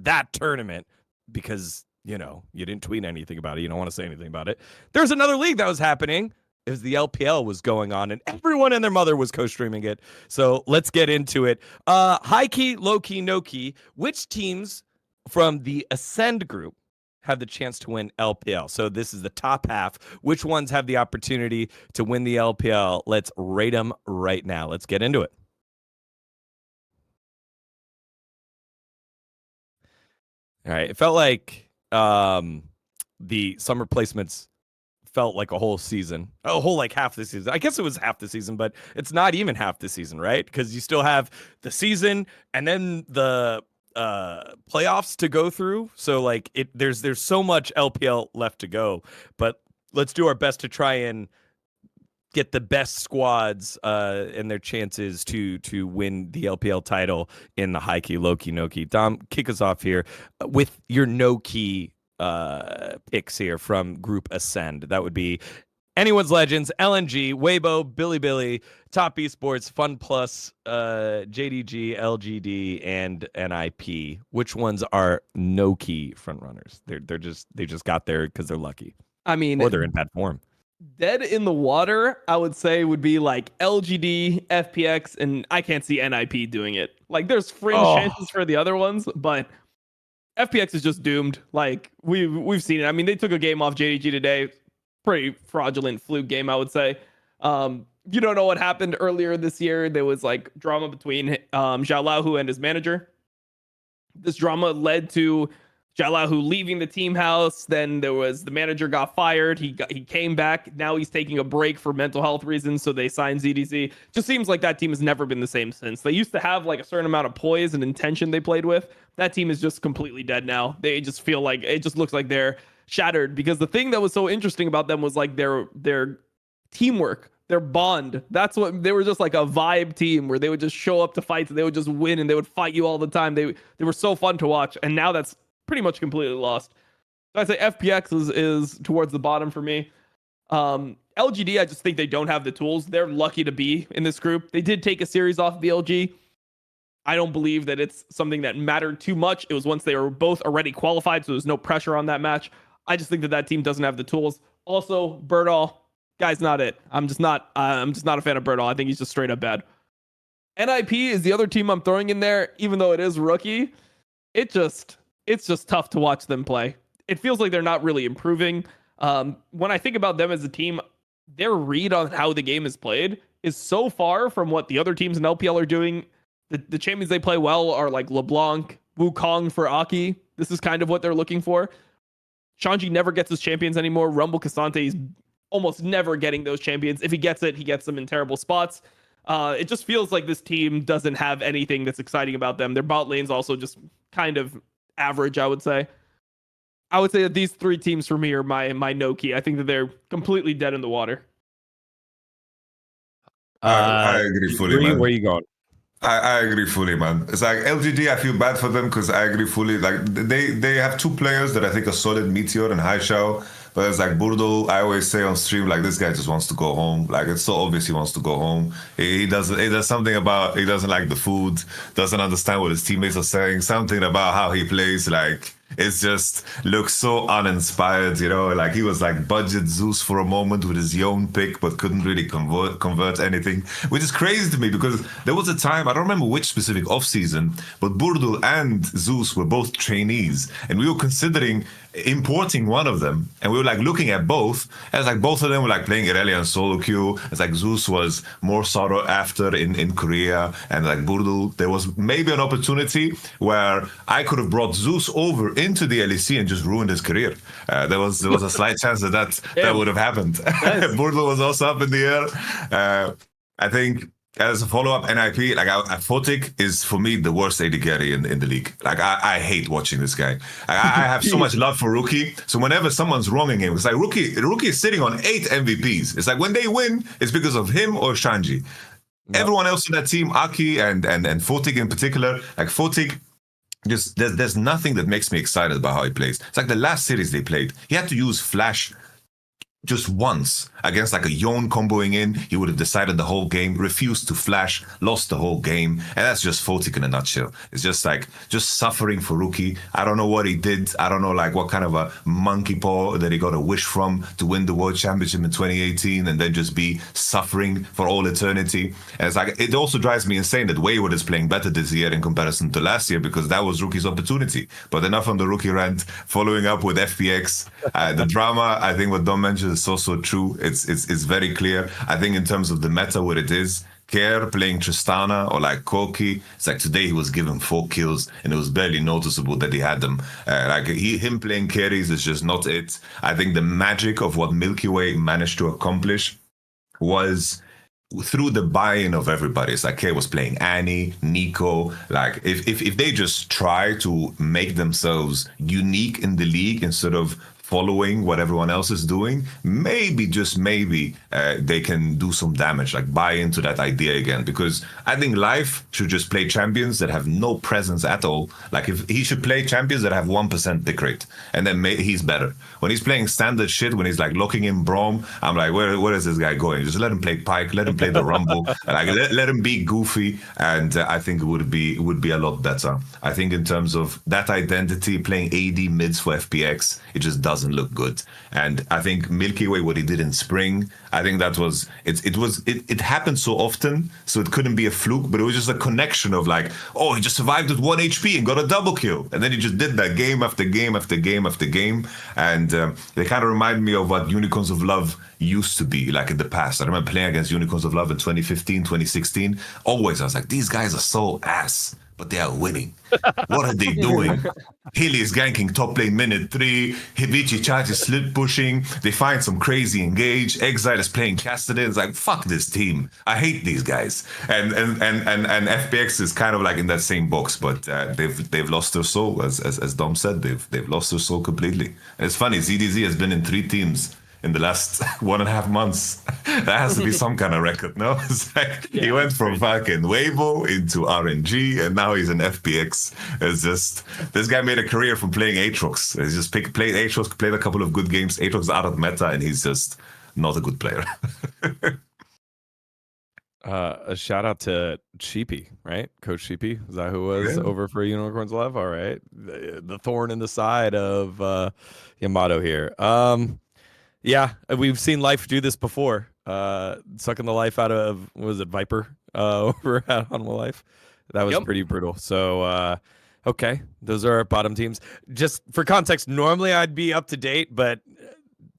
A: because, you didn't tweet anything about it. You don't want to say anything about it. There's another league that was happening. It was the LPL was going on, and everyone and their mother was co-streaming it. So let's get into it. High key, low key, no key. Which teams from the Ascend Group have the chance to win LPL? So this is the top half. Which ones have the opportunity to win the LPL? Let's rate them right now. Let's get into it. All right. It felt like the summer placements felt like a whole season, half the season. I guess it was half the season, but it's not even half the season, right? Because you still have the season and then the playoffs to go through. So there's so much LPL left to go, but let's do our best to try and get the best squads and their chances to win the LPL title in the high key, low key, no key. Dom, kick us off here with your no key picks here from Group Ascend. That would be Anyone's Legends, LNG, Weibo, Billy, Top Esports, Fun Plus, JDG, LGD, and NIP. Which ones are no key front runners? They just got there because they're lucky.
C: I mean,
A: or they're in bad form.
C: Dead in the water, I would say, would be like LGD, FPX, and I can't see NIP doing it. Like, there's fringe chances for the other ones, but FPX is just doomed. Like, we've seen it. I mean, they took a game off JDG today. Pretty fraudulent fluke game, I would say. You don't know what happened earlier this year. There was like drama between Xiaolahu and his manager. This drama led to Xiaolahu leaving the team house. Then there was the manager got fired. He came back. Now he's taking a break for mental health reasons. So they signed ZDZ. Just seems like that team has never been the same since. They used to have like a certain amount of poise and intention they played with. That team is just completely dead now. They just feel like it just looks like they're shattered, because the thing that was so interesting about them was like their teamwork, their bond. That's what they were, just like a vibe team where they would just show up to fights and they would just win and they would fight you all the time. They were so fun to watch, and now that's pretty much completely lost. So I'd say FPX is towards the bottom for me. LGD, I just think they don't have the tools. They're lucky to be in this group. They did take a series off VLG. I don't believe that it's something that mattered too much. It was once they were both already qualified, so there's no pressure on that match. I just think that team doesn't have the tools. Also, Birdall, guy's not it. I'm just not a fan of Birdall. I think he's just straight up bad. NIP is the other team I'm throwing in there, even though it is rookie. It's just tough to watch them play. It feels like they're not really improving. When I think about them as a team, their read on how the game is played is so far from what the other teams in LPL are doing. The champions they play well are like LeBlanc, Wukong for Aki. This is kind of what they're looking for. Gen.G never gets his champions anymore. Rumble Cassante is almost never getting those champions. If he gets it, he gets them in terrible spots. It just feels like this team doesn't have anything that's exciting about them. Their bot lane's also just kind of average, I would say. I would say that these three teams for me are my no key. I think that they're completely dead in the water.
B: I agree fully, man.
A: Where are you going?
B: I agree fully, man. It's like LGD, I feel bad for them because I agree fully. Like they have two players that I think are solid, Meteor and Haishao. But it's like Burdo, I always say on stream, like, this guy just wants to go home. Like, it's so obvious he wants to go home. He does something about, he doesn't like the food, doesn't understand what his teammates are saying, something about how he plays, like, it's just looks so uninspired, you know. Like, he was like budget Zeus for a moment with his Yone pick, but couldn't really convert anything, which is crazy to me because there was a time, I don't remember which specific off-season, but Burdo and Zeus were both trainees, and we were considering importing one of them, and we were like looking at both, and it's like both of them were like playing Irelia and solo queue. It's like Zeus was more sought after in Korea, and like Burdo, there was maybe an opportunity where I could have brought Zeus over into the LEC and just ruined his career. There was a slight chance that would have happened. Nice. Burdo was also up in the air. I think as a follow-up, NIP, like Photic is for me the worst AD carry in the league. Like I hate watching this guy. I have so much love for Rookie. So whenever someone's wronging him, it's like Rookie is sitting on 8 MVPs. It's like when they win, it's because of him or Gen.G. Yep. Everyone else in that team, Aki and Photic in particular, like Photic, just there's nothing that makes me excited about how he plays. It's like the last series they played, he had to use Flash just once against like a Yone comboing in. He would have decided the whole game, refused to flash, lost the whole game. And that's just Photic in a nutshell. It's just like, just suffering for Rookie. I don't know what he did. I don't know like what kind of a monkey paw that he got a wish from to win the World Championship in 2018 and then just be suffering for all eternity. And it's like, it also drives me insane that Wayward is playing better this year in comparison to last year because that was Rookie's opportunity. But enough on the Rookie rant. Following up with FPX, the drama, I think what Dom mentioned is so true. It's very clear. I think in terms of the meta, what it is, Care playing Tristana or like Koki, it's like today he was given 4 kills and it was barely noticeable that he had them. Him playing carries is just not it. I think the magic of what Milky Way managed to accomplish was through the buy-in of everybody. It's like Kay was playing Annie, Nico. Like if they just try to make themselves unique in the league instead of following what everyone else is doing, maybe, just maybe, they can do some damage, like buy into that idea again. Because I think Life should just play champions that have no presence at all. Like if he should play champions that have 1% pick rate, and then he's better. When he's playing standard shit, when he's like locking in Braum, I'm like, where is this guy going? Just let him play Pyke, let him play the Rumble, like let him be goofy, and I think it would be a lot better. I think in terms of that identity, playing AD mids for FPX, it just doesn't doesn't look good. And I think Milky Way, what he did in spring, I think that was it happened so often, so it couldn't be a fluke, but it was just a connection of like, oh, he just survived with 1 HP and got a double kill, and then he just did that game after game after game after game. And they kind of remind me of what Unicorns of Love used to be like in the past. I remember playing against Unicorns of Love in 2015, 2016. Always I was like, these guys are so ass, but they are winning. What are they doing? Hilly is ganking top lane minute 3. Hibichi Charge is slip pushing. They find some crazy engage. Exile is playing Cassidy. It's like, fuck this team. I hate these guys. And FPX is kind of like in that same box, but they've lost their soul, as Dom said. They've lost their soul completely. And it's funny, ZDZ has been in 3 teams in the last 1.5 months. That has to be some kind of record, no? It's like he went from fucking Weibo into RNG, and now he's in FPX. It's just, this guy made a career from playing Aatrox. He's just played Aatrox, played a couple of good games. Aatrox is out of meta, and he's just not a good player.
A: A shout out to Sheepy, right? Coach Sheepy, is that who was over for Unicorns Love? All right, the thorn in the side of Yamato here. Yeah, we've seen Life do this before. Sucking the life out of, what was it, Viper over at Hanwha Life? That was pretty brutal. So, okay, those are our bottom teams. Just for context, normally I'd be up to date, but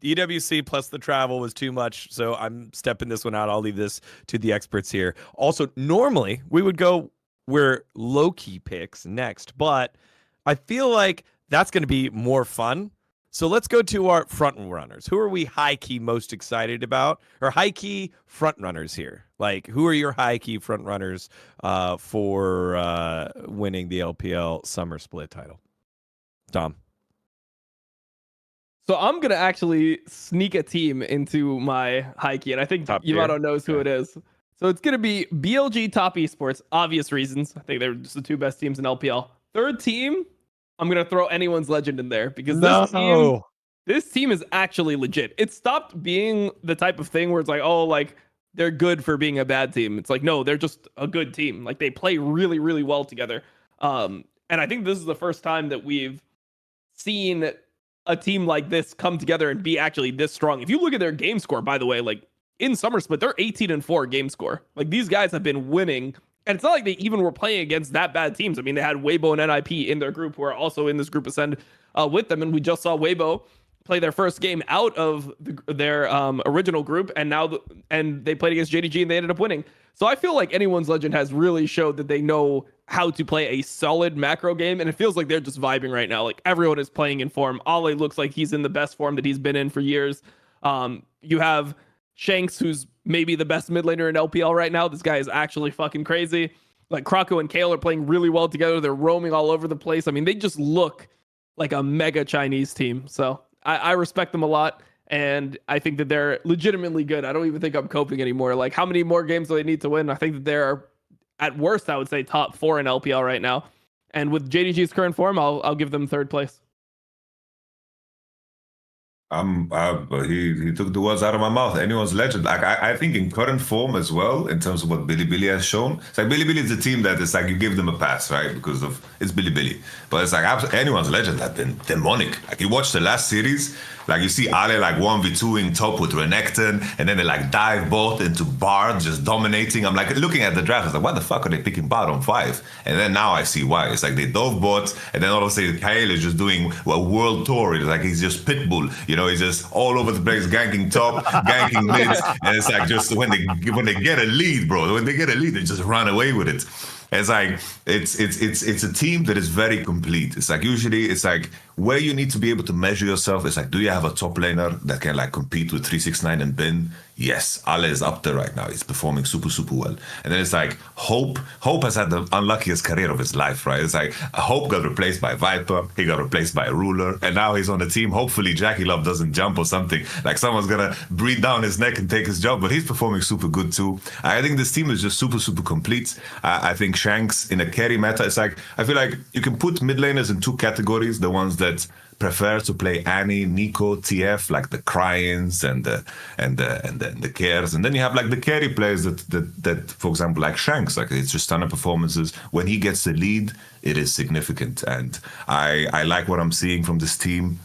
A: EWC plus the travel was too much, so I'm stepping this one out. I'll leave this to the experts here. Also, normally we would go where low-key picks next, but I feel like that's going to be more fun. So let's go to our front runners. Who are we high-key most excited about? Or high-key front runners here? Like, who are your high-key front runners for winning the LPL Summer Split title? Dom.
C: So I'm going to actually sneak a team into my high-key, and I think Yamato knows who it is. So it's going to be BLG Top Esports, obvious reasons. I think they're just the 2 best teams in LPL. Third team, I'm going to throw anyone's legend in there because this team is actually legit. It stopped being the type of thing where it's like, oh, like they're good for being a bad team. It's like, no, they're just a good team. Like they play really, really well together. And I think this is the first time that we've seen a team like this come together and be actually this strong. If you look at their game score, by the way, like in Summer Split, they're 18-4 game score. Like these guys have been winning. And it's not like they even were playing against that bad teams. I mean, they had Weibo and NIP in their group, who are also in this group Ascend with them. And we just saw Weibo play their first game out of their original group. And now and they played against Gen.G and they ended up winning. So I feel like anyone's legend has really showed that they know how to play a solid macro game. And it feels like they're just vibing right now. Like everyone is playing in form. Ale looks like he's in the best form that he's been in for years. You have Shanks, who's maybe the best mid laner in LPL right now. This guy is actually fucking crazy. Like Krako and Kale are playing really well together. They're roaming all over the place. I mean, they just look like a mega Chinese team. So I respect them a lot. And I think that they're legitimately good. I don't even think I'm coping anymore. Like how many more games do they need to win? I think that they're at worst, I would say top 4 in LPL right now. And with JDG's current form, I'll give them 3rd place.
B: He took the words out of my mouth. Anyone's legend. Like I think in current form as well, in terms of what Bilibili has shown. It's like Bilibili is a team that it's like you give them a pass, right? Because of it's Bilibili. But it's like anyone's legend have been demonic. Like you watch the last series, like you see Ale like 1v2ing top with Renekton, and then they like dive both into Bard, just dominating. I'm like looking at the draft, I was like, why the fuck are they picking Bard on 5? And then now I see why. It's like they dove bot, and then all of a sudden Kyle is just doing a world tour. It's like he's just Pitbull, you know, he's just all over the place, ganking top, ganking mids, and it's like just when they get a lead, bro, when they get a lead, they just run away with it. It's like it's a team that is very complete. It's like usually it's like where you need to be able to measure yourself. It's like, do you have a top laner that can like compete with 369 and Bin? Yes, Ale is up there right now. He's performing super, super well. And then it's like Hope. Hope has had the unluckiest career of his life, right? It's like Hope got replaced by Viper. He got replaced by Ruler. And now he's on the team. Hopefully Jackie Love doesn't jump or something. Like someone's going to breathe down his neck and take his job. But he's performing super good too. I think this team is just super, super complete. I think Shanks in a carry meta, it's like, I feel like you can put mid laners in 2 categories. The ones that prefer to play Annie, Nico, TF, like the Cryans and the Cares, and then you have like the carry players that for example like Shanks, like it's just ton of performances. When he gets the lead, it is significant, and I like what I'm seeing from this team.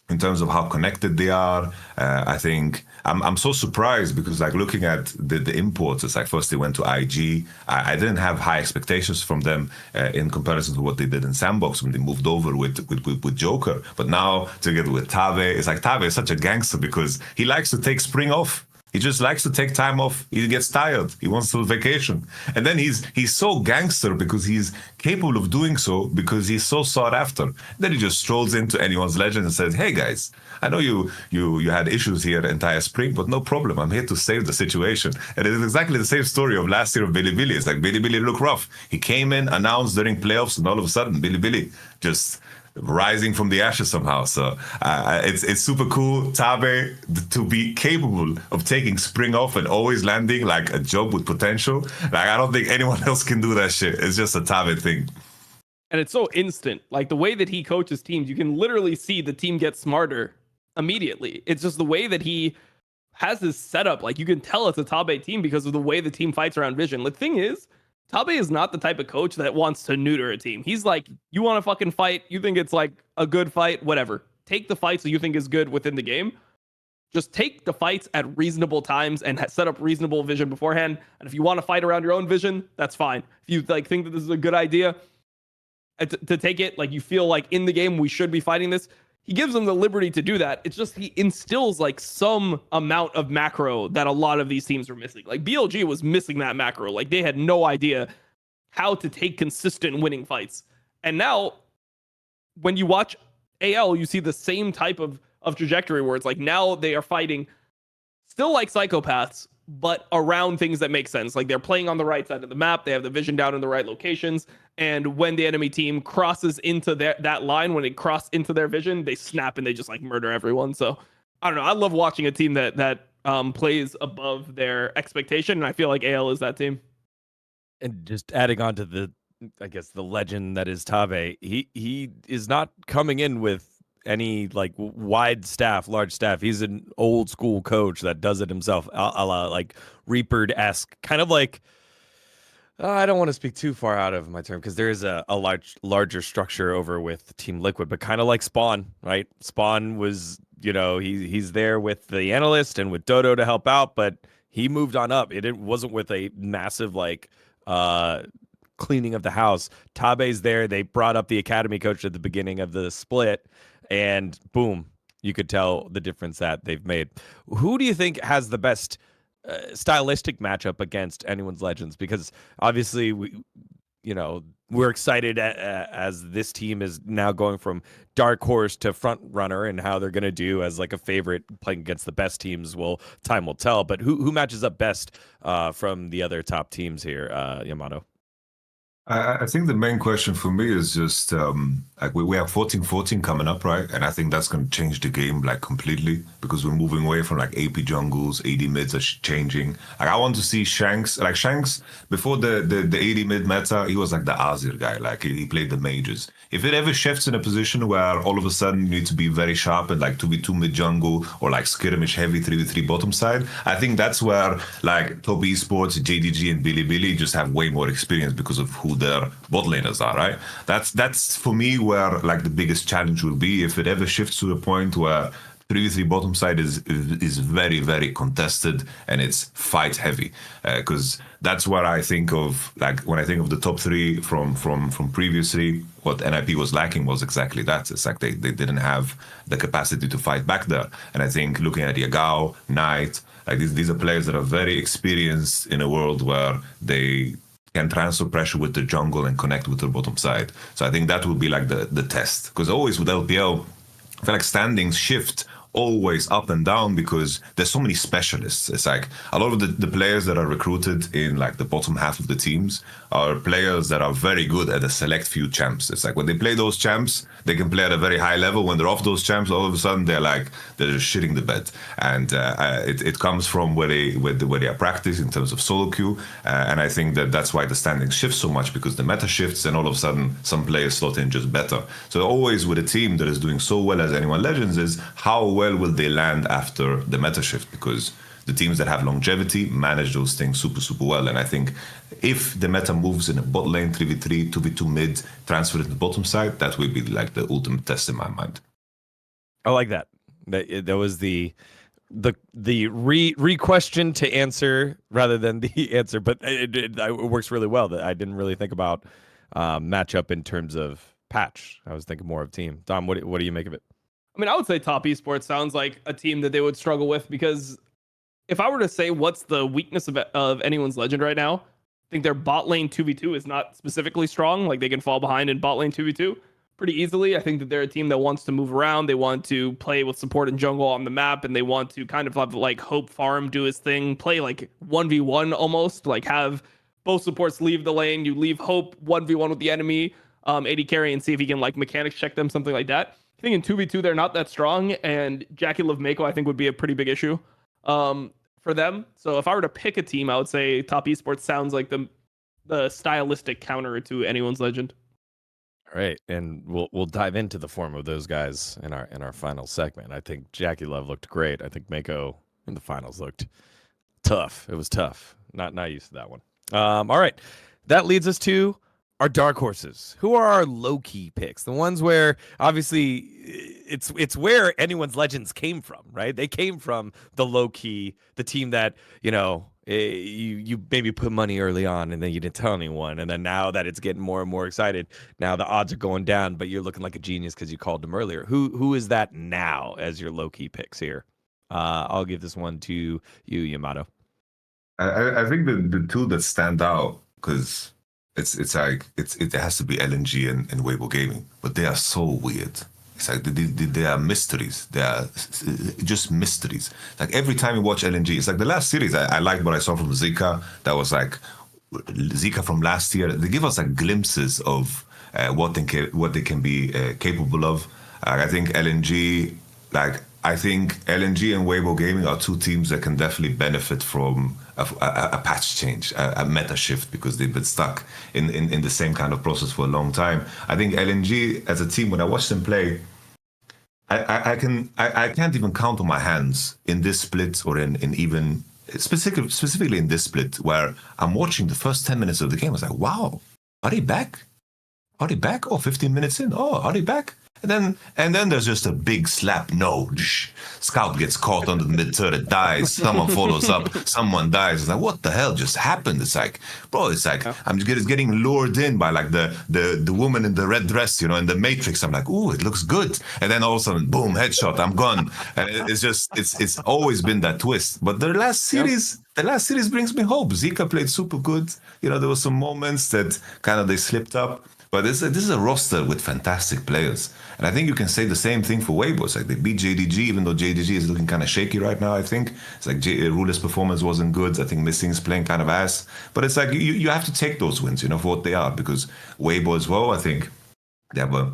B: in terms of how connected they are. I think I'm so surprised because like looking at the imports, it's like first they went to IG. I didn't have high expectations from them in comparison to what they did in Sandbox when they moved over with Joker. But now together with Tave, it's like Tave is such a gangster because he likes to take spring off. He just likes to take time off. He gets tired. He wants to vacation. And then he's so gangster because he's capable of doing so because he's so sought after. Then he just strolls into anyone's legend and says, "Hey guys, I know you had issues here the entire spring, but no problem. I'm here to save the situation." And it is exactly the same story of last year of Billy Billy. It's like Billy Billy looked rough. He came in, announced during playoffs, and all of a sudden Billy Billy just rising from the ashes somehow. So it's super cool, Tabe, to be capable of taking spring off and always landing like a job with potential. Like I don't think anyone else can do that shit. It's just a Tabe thing.
C: And it's so instant. Like the way that he coaches teams, you can literally see the team get smarter immediately. It's just the way that he has this setup. Like you can tell it's a Tabe team because of the way the team fights around vision. The thing is, Tabe is not the type of coach that wants to neuter a team. He's like, you want to fucking fight? You think it's like a good fight? Whatever. Take the fights that you think is good within the game. Just take the fights at reasonable times and set up reasonable vision beforehand. And if you want to fight around your own vision, that's fine. If you like think that this is a good idea to take it, like you feel like in the game we should be fighting this, he gives them the liberty to do that. It's just he instills like some amount of macro that a lot of these teams are missing. Like BLG was missing that macro. Like they had no idea how to take consistent winning fights. And now when you watch AL, you see the same type of trajectory where it's like now they are fighting still like psychopaths, but around things that make sense. Like they're playing on the right side of the map. They have the vision down in the right locations. And when the enemy team crosses into that line, when it crosses into their vision, they snap and they just like murder everyone. So I don't know. I love watching a team that plays above their expectation. And I feel like AL is that team.
A: And just adding on to the, I guess, the legend that is Tabe, he is not coming in with any like large staff. He's an old school coach that does it himself, a la like Reaper-esque, kind of like, I don't want to speak too far out of my term because there is a larger structure over with Team Liquid, but kind of like Spawn, right? Spawn was, he's there with the analyst and with Dodo to help out, but he moved on up. It wasn't with a massive like cleaning of the house. Tabe's there. They brought up the academy coach at the beginning of the split, and boom, you could tell the difference that they've made. Who do you think has the best stylistic matchup against anyone's legends? Because obviously we're excited as this team is now going from dark horse to front runner, and how they're going to do as like a favorite playing against the best teams. Time will tell. But who matches up best from the other top teams here, Yamato?
B: I think the main question for me is just like we have 14-14 coming up, right? And I think that's going to change the game like completely because we're moving away from like AP jungles, AD mids are changing. Like I want to see Shanks. Like Shanks before the AD mid meta, he was like the Azir guy. Like he played the mages. If it ever shifts in a position where all of a sudden you need to be very sharp and like 2v2 mid jungle or like skirmish heavy 3v3 bottom side, I think that's where like top esports, JDG and Billy Billy just have way more experience because of who their bot laners are, right? That's for me where like the biggest challenge will be if it ever shifts to the point where 3v3 bottom side is very, very contested and it's fight heavy, because that's what I think of. Like when I think of the top three from previously, what NIP was lacking was exactly that. It's like they didn't have the capacity to fight back there. And I think looking at Yagao, Knight, like these are players that are very experienced in a world where they can transfer pressure with the jungle and connect with the bottom side. So I think that will be like the test. Because always with LPL, I feel like standings shift always up and down because there's so many specialists. It's like a lot of the players that are recruited in like the bottom half of the teams are players that are very good at a select few champs. It's like when they play those champs, they can play at a very high level. When they're off those champs, all of a sudden they're just shitting the bed. And it comes from where they are practiced in terms of solo queue. And I think that's why the standings shift so much, because the meta shifts and all of a sudden some players slot in just better. So always with a team that is doing so well as Anyone Legends is how well will they land after the meta shift, because the teams that have longevity manage those things super, super well. And I think if the meta moves in a bot lane, 3v3, 2v2 mid, transfer it to the bottom side, that will be like the ultimate test in my mind.
A: I like that. That was the re-question to answer rather than the answer, but it works really well. That I didn't really think about matchup in terms of patch. I was thinking more of team. Dom, what do you make of it?
C: I mean, I would say Top Esports sounds like a team that they would struggle with, because if I were to say what's the weakness of anyone's legend right now, I think their bot lane 2v2 is not specifically strong. Like, they can fall behind in bot lane 2v2 pretty easily. I think that they're a team that wants to move around. They want to play with support and jungle on the map, and they want to kind of have like Hope farm do his thing, play like 1v1 almost, like have both supports leave the lane. You leave Hope 1v1 with the enemy, AD carry, and see if he can like mechanics check them, something like that. I think in 2v2 they're not that strong, and Jackie Love Mako I think would be a pretty big issue for them. So if I were to pick a team, I would say Top Esports sounds like the stylistic counter to anyone's legend.
A: All right, and we'll dive into the form of those guys in our final segment. I think Jackie Love looked great. I think Mako in the finals looked tough. It was tough. Not used to that one. All right, that leads us to our dark horses. Who are our low key picks? The ones where obviously it's where anyone's legends came from, right? They came from the low key, the team that you maybe put money early on and then you didn't tell anyone, and then now that it's getting more and more excited, now the odds are going down, but you're looking like a genius because you called them earlier. Who is that now as your low key picks here? I'll give this one to you, Yamato.
B: I think the two that stand out, because it has to be LNG and Weibo Gaming, but they are so weird. It's like they are mysteries. They are just mysteries. Like every time you watch LNG, it's like the last series. I liked what I saw from Zika. That was like Zika from last year. They give us like glimpses of what they can be capable of. I think LNG, I think LNG and Weibo Gaming are two teams that can definitely benefit from a patch change, a meta shift, because they've been stuck in the same kind of process for a long time. I think LNG as a team, when I watch them play, I can't even count on my hands in this split or in even specifically in this split where I'm watching the first 10 minutes of the game. I was like, wow, are they back? Are they back? Oh, 15 minutes in. Oh, are they back? And then there's just a big slap. No, Scout gets caught on the mid turret, dies. Someone follows up. Someone dies. It's like, what the hell just happened? It's like, bro, it's like I'm just getting lured in by like the woman in the red dress, in the Matrix. I'm like, ooh, it looks good. And then all of a sudden, boom, headshot. I'm gone. And it's always been that twist. But the last series brings me hope. Zika played super good. There were some moments that kind of they slipped up. But this is a roster with fantastic players. And I think you can say the same thing for Weibo. It's like they beat JDG, even though JDG is looking kind of shaky right now, I think. It's like Ruler's performance wasn't good. I think Missing's playing kind of ass. But it's like you have to take those wins, for what they are. Because Weibo as well, I think they have a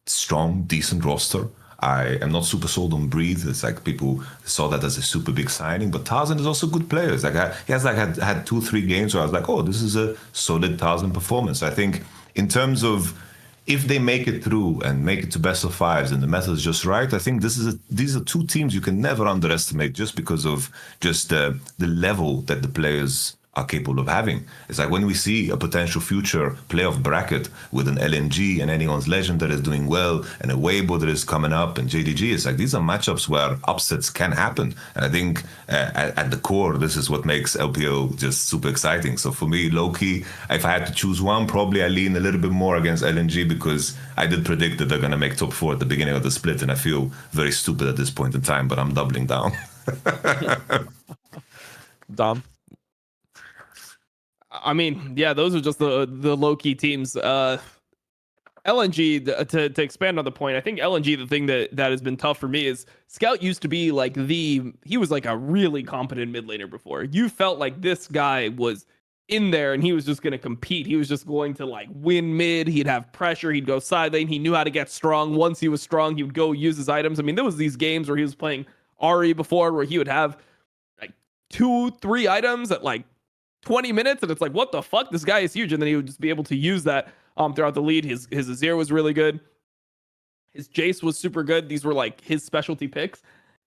B: strong, decent roster. I am not super sold on Breathe. It's like people saw that as a super big signing. But Tarzan is also good players. Like he has had 2-3 games where I was like, oh, this is a solid Tarzan performance. I think in terms of if they make it through and make it to best of fives and the method is just right, I think these are two teams you can never underestimate just because of just the level that the players are capable of having. It's like when we see a potential future playoff bracket with an LNG and anyone's legend that is doing well and a Weibo that is coming up and JDG, it's like these are matchups where upsets can happen. And I think at the core, this is what makes LPL just super exciting. So for me, low-key, if I had to choose one, probably I lean a little bit more against LNG because I did predict that they're going to make top 4 at the beginning of the split, and I feel very stupid at this point in time, but I'm doubling down.
A: Dom?
C: I mean, yeah, those are just the low-key teams. LNG, to expand on the point, I think LNG, the thing that has been tough for me is Scout used to be like he was like a really competent mid laner before. You felt like this guy was in there and he was just going to compete. He was just going to like win mid. He'd have pressure. He'd go side lane. He knew how to get strong. Once he was strong, he would go use his items. I mean, there was these games where he was playing Ari before where he would have like 2-3 items at like 20 minutes, and it's like, what the fuck? This guy is huge. And then he would just be able to use that throughout the lead. His Azir was really good. His Jace was super good. These were like his specialty picks.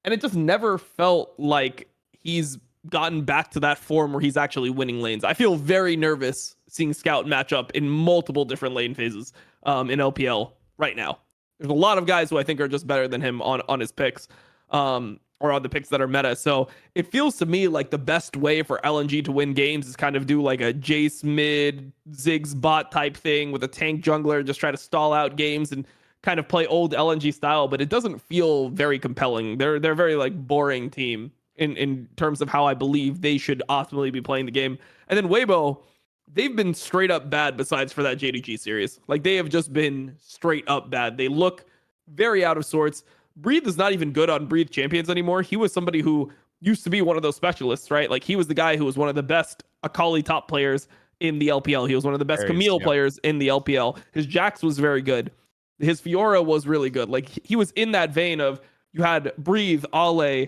C: And it just never felt like he's gotten back to that form where he's actually winning lanes. I feel very nervous seeing Scout match up in multiple different lane phases in LPL right now. There's a lot of guys who I think are just better than him on his picks, or on the picks that are meta. So it feels to me like the best way for LNG to win games is kind of do like a Jace mid Ziggs bot type thing with a tank jungler, just try to stall out games and kind of play old LNG style. But it doesn't feel very compelling. They're very like boring team in terms of how I believe they should optimally be playing the game. And then Weibo, they've been straight up bad besides for that JDG series. Like they have just been straight up bad. They look very out of sorts. Breathe is not even good on Breathe champions anymore. He was somebody who used to be one of those specialists, right? Like he was the guy who was one of the best Akali top players in the LPL. He was one of the best Camille players in the LPL. His Jax was very good. His Fiora was really good. Like he was in that vein of you had Breathe, Ale,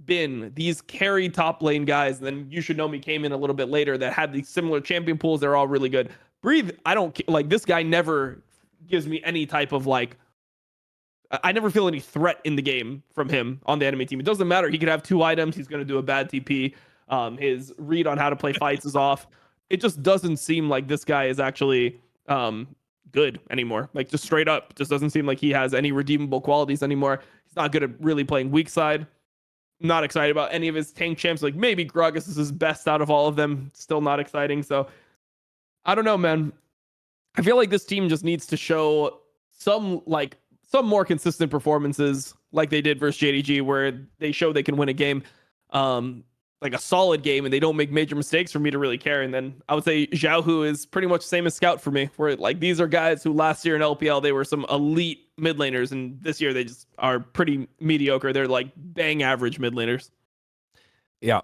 C: Bin, these carry top lane guys. And then You Should Know Me came in a little bit later that had these similar champion pools. They're all really good. Breathe, I don't like this guy never gives me any type of like, I never feel any threat in the game from him on the enemy team. It doesn't matter. He could have 2 items. He's going to do a bad TP. His read on how to play fights is off. It just doesn't seem like this guy is actually good anymore. Like just straight up, just doesn't seem like he has any redeemable qualities anymore. He's not good at really playing weak side. Not excited about any of his tank champs. Like maybe Gragas is his best out of all of them. Still not exciting. So I don't know, man. I feel like this team just needs to show some more consistent performances like they did versus JDG, where they show they can win a game, like a solid game, and they don't make major mistakes for me to really care. And then I would say Xiaohu is pretty much the same as Scout for me, where like these are guys who last year in LPL, they were some elite mid laners, and this year they just are pretty mediocre. They're like bang average mid laners.
A: Yeah.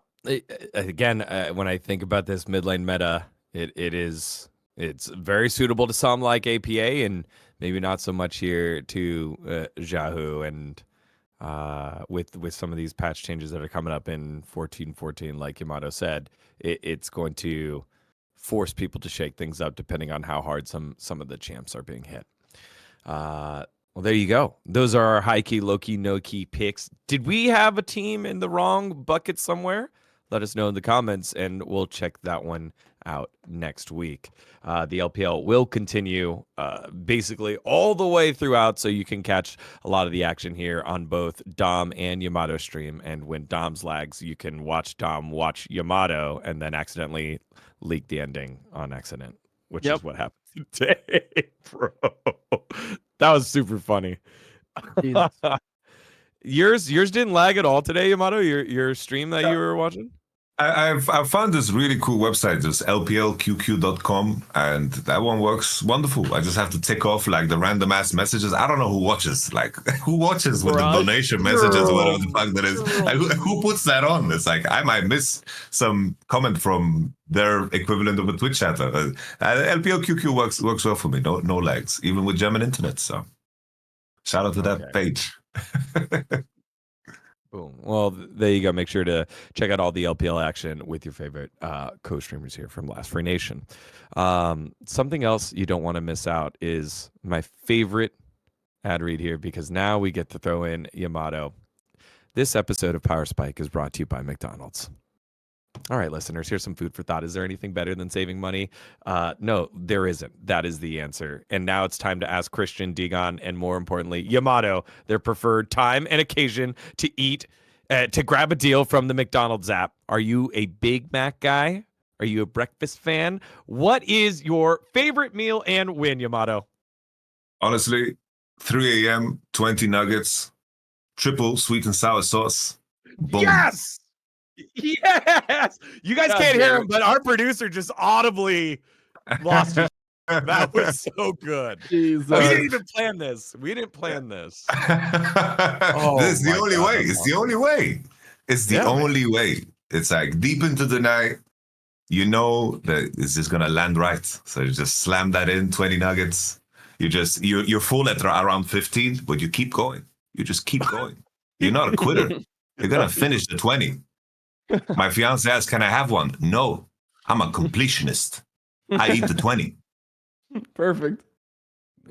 A: Again, when I think about this mid lane meta, it's very suitable to some like APA, and maybe not so much here to Xiaohu. And with some of these patch changes that are coming up in 14.14, like Yamato said, it's going to force people to shake things up depending on how hard some of the champs are being hit. Well, there you go. Those are our high key, low key, no key picks. Did we have a team in the wrong bucket somewhere? Let us know in the comments, and we'll check that one out next week. The LPL will continue basically all the way throughout, so you can catch a lot of the action here on both Dom and Yamato stream. And when Dom's lags, you can watch Dom watch Yamato and then accidentally leak the ending on accident, which is what happened today, bro. That was super funny. Yours didn't lag at all today, Yamato? Your stream that you were watching?
B: I've found this really cool website, just lplqq.com, and that one works wonderful. I just have to tick off like the random ass messages. I don't know who watches, like who watches with the donation messages, whatever the fuck that is. Like, who puts that on? It's like I might miss some comment from their equivalent of a Twitch chatter. LPLQQ works well for me. No lags, even with German internet. So shout out to that page.
A: Boom. Well, there you go. Make sure to check out all the LPL action with your favorite co-streamers here from Last Free Nation. Something else you don't want to miss out is my favorite ad read here, because now we get to throw in Yamato. This episode of Power Spike is brought to you by McDonald's. All right, listeners, here's some food for thought. Is there anything better than saving money? No, there isn't. That is the answer. And now it's time to ask Christian, dGon, and more importantly, Yamato, their preferred time and occasion to eat, to grab a deal from the McDonald's app. Are you a Big Mac guy? Are you a breakfast fan? What is your favorite meal and win, Yamato?
B: Honestly, 3 a.m., 20 nuggets, triple sweet and sour sauce. Boom.
A: Yes! Yes! You guys can't hear him, but our producer just audibly lost his. That was so good.
C: Jesus.
A: We didn't even plan this. We didn't plan this.
B: This is the only way. It's the only way. It's the only way. It's like deep into the night, you know that it's just gonna land right. So you just slam that in, 20 nuggets. You're full at around 15, but you keep going. You just keep going. You're not a quitter. You're gonna finish the 20. My fiance asks, "Can I have one?" No, I'm a completionist. I eat the 20.
C: Perfect.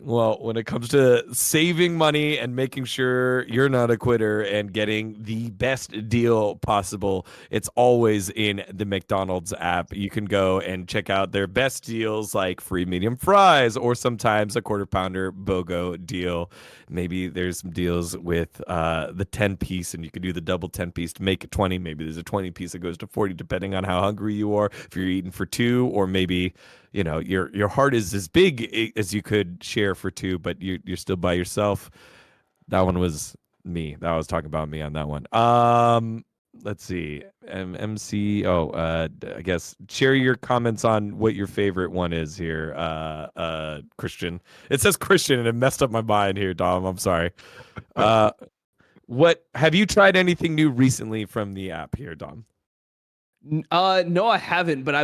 A: Well, when it comes to saving money and making sure you're not a quitter and getting the best deal possible, it's always in the McDonald's app. You can go and check out their best deals like free medium fries or sometimes a quarter pounder BOGO deal. Maybe there's some deals with the 10 piece and you can do the double 10 piece to make it 20. Maybe there's a 20 piece that goes to 40 depending on how hungry you are. If you're eating for two, or maybe your heart is as big as you could share for two, but you're still by yourself. That one was me. That was talking about me on that one. Let's see. MC. Oh, I guess share your comments on what your favorite one is here. Christian. It says Christian, and it messed up my mind here, Dom. I'm sorry. What have you tried anything new recently from the app here, Dom?
C: No, I haven't, but I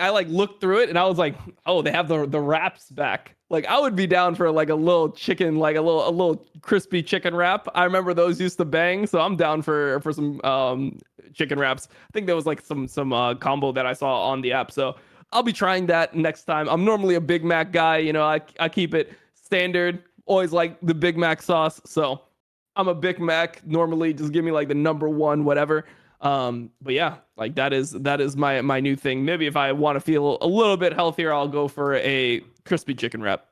C: like looked through it and I was like, oh, they have the wraps back. Like I would be down for like a little chicken, like a little crispy chicken wrap. I remember those used to bang, so I'm down for some chicken wraps. I think there was like some combo that I saw on the app, so I'll be trying that next time. I'm normally a Big Mac guy, I keep it standard. Always like the Big Mac sauce, so I'm a Big Mac. Normally, just give me like the number one, whatever. But yeah, like that is my new thing. Maybe if I want to feel a little bit healthier, I'll go for a crispy chicken wrap.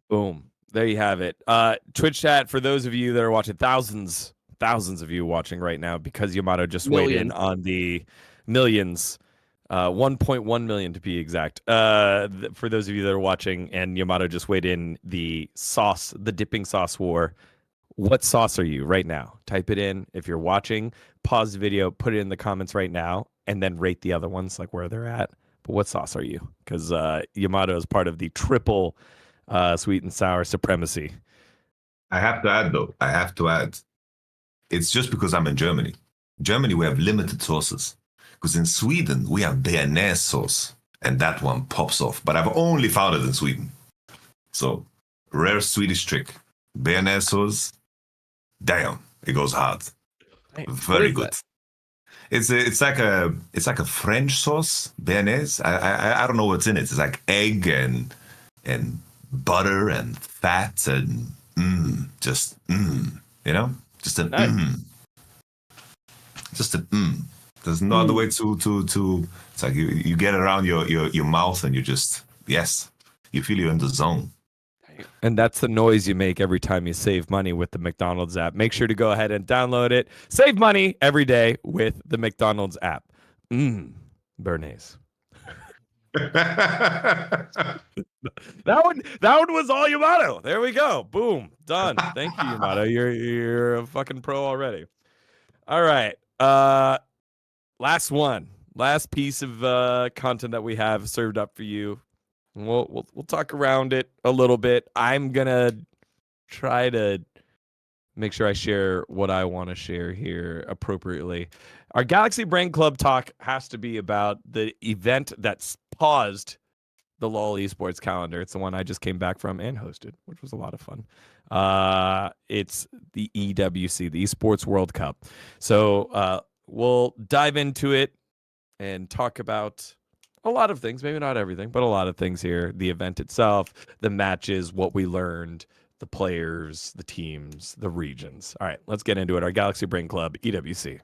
A: Boom. There you have it. Twitch chat, for those of you that are watching, thousands of you watching right now, because Yamato just weighed in on the millions, 1.1 million to be exact. For those of you that are watching, and Yamato just weighed in the dipping sauce war. What sauce are you right now? Type it in. If you're watching, pause the video, put it in the comments right now, and then rate the other ones, like where they're at. But what sauce are you? Because Yamato is part of the triple sweet and sour supremacy.
B: I have to add, though. It's just because I'm in Germany. Germany, we have limited sauces. Because in Sweden, we have béarnaise sauce, and that one pops off. But I've only found it in Sweden. So, rare Swedish trick. Béarnaise sauce. Damn, it goes hard. Very good. It's like a French sauce, béarnaise. I don't know what's in it. It's like egg and butter and fat and just an
C: nice.
B: just an There's no other way to. It's like you get around your mouth and you just you feel you're in the zone.
A: And that's the noise you make every time you save money with the McDonald's app. Make sure to go ahead and download it. Save money every day with the McDonald's app. Bernays. That one was all Yamato. There we go. Boom. Done. Thank you, Yamato. You're a fucking pro already. All right. Last one. Last piece of content that we have served up for you. We'll talk around it a little bit. I'm gonna try to make sure I share what I want to share here appropriately. Our Galaxy Brain Club talk has to be about the event that's paused the LoL esports calendar. It's the one I just came back from and hosted, which was a lot of fun. It's the EWC, the Esports World Cup. So we'll dive into it and talk about a lot of things, maybe not everything, but a lot of things here. The event itself, the matches, what we learned, the players, the teams, the regions. All right, let's get into it. Our Galaxy Brain Club, EWC.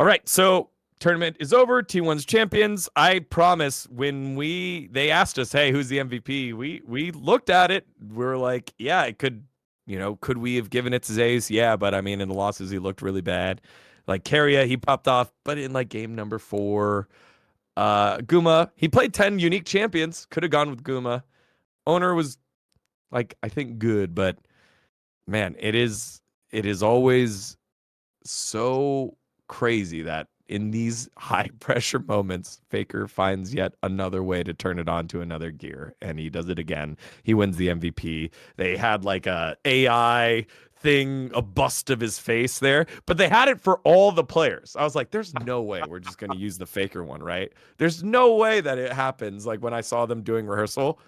A: All right, so tournament is over. T1's champions. I promise when they asked us, hey, who's the MVP? We looked at it. We're like, yeah, it could, could we have given it to Zaze? Yeah, but I mean, in the losses, he looked really bad. Like Carrier, he popped off, but in like game number 4, Guma, he played 10 unique champions. Could have gone with Guma. Owner was like, I think good, but man, it is always so crazy that in these high pressure moments, Faker finds yet another way to turn it on to another gear, and he does it again. He wins the MVP. They had like a AI thing, a bust of his face there, but they had it for all the players. I was like, there's no way we're just going to use the Faker one, right? There's no way that it happens. Like when I saw them doing rehearsal,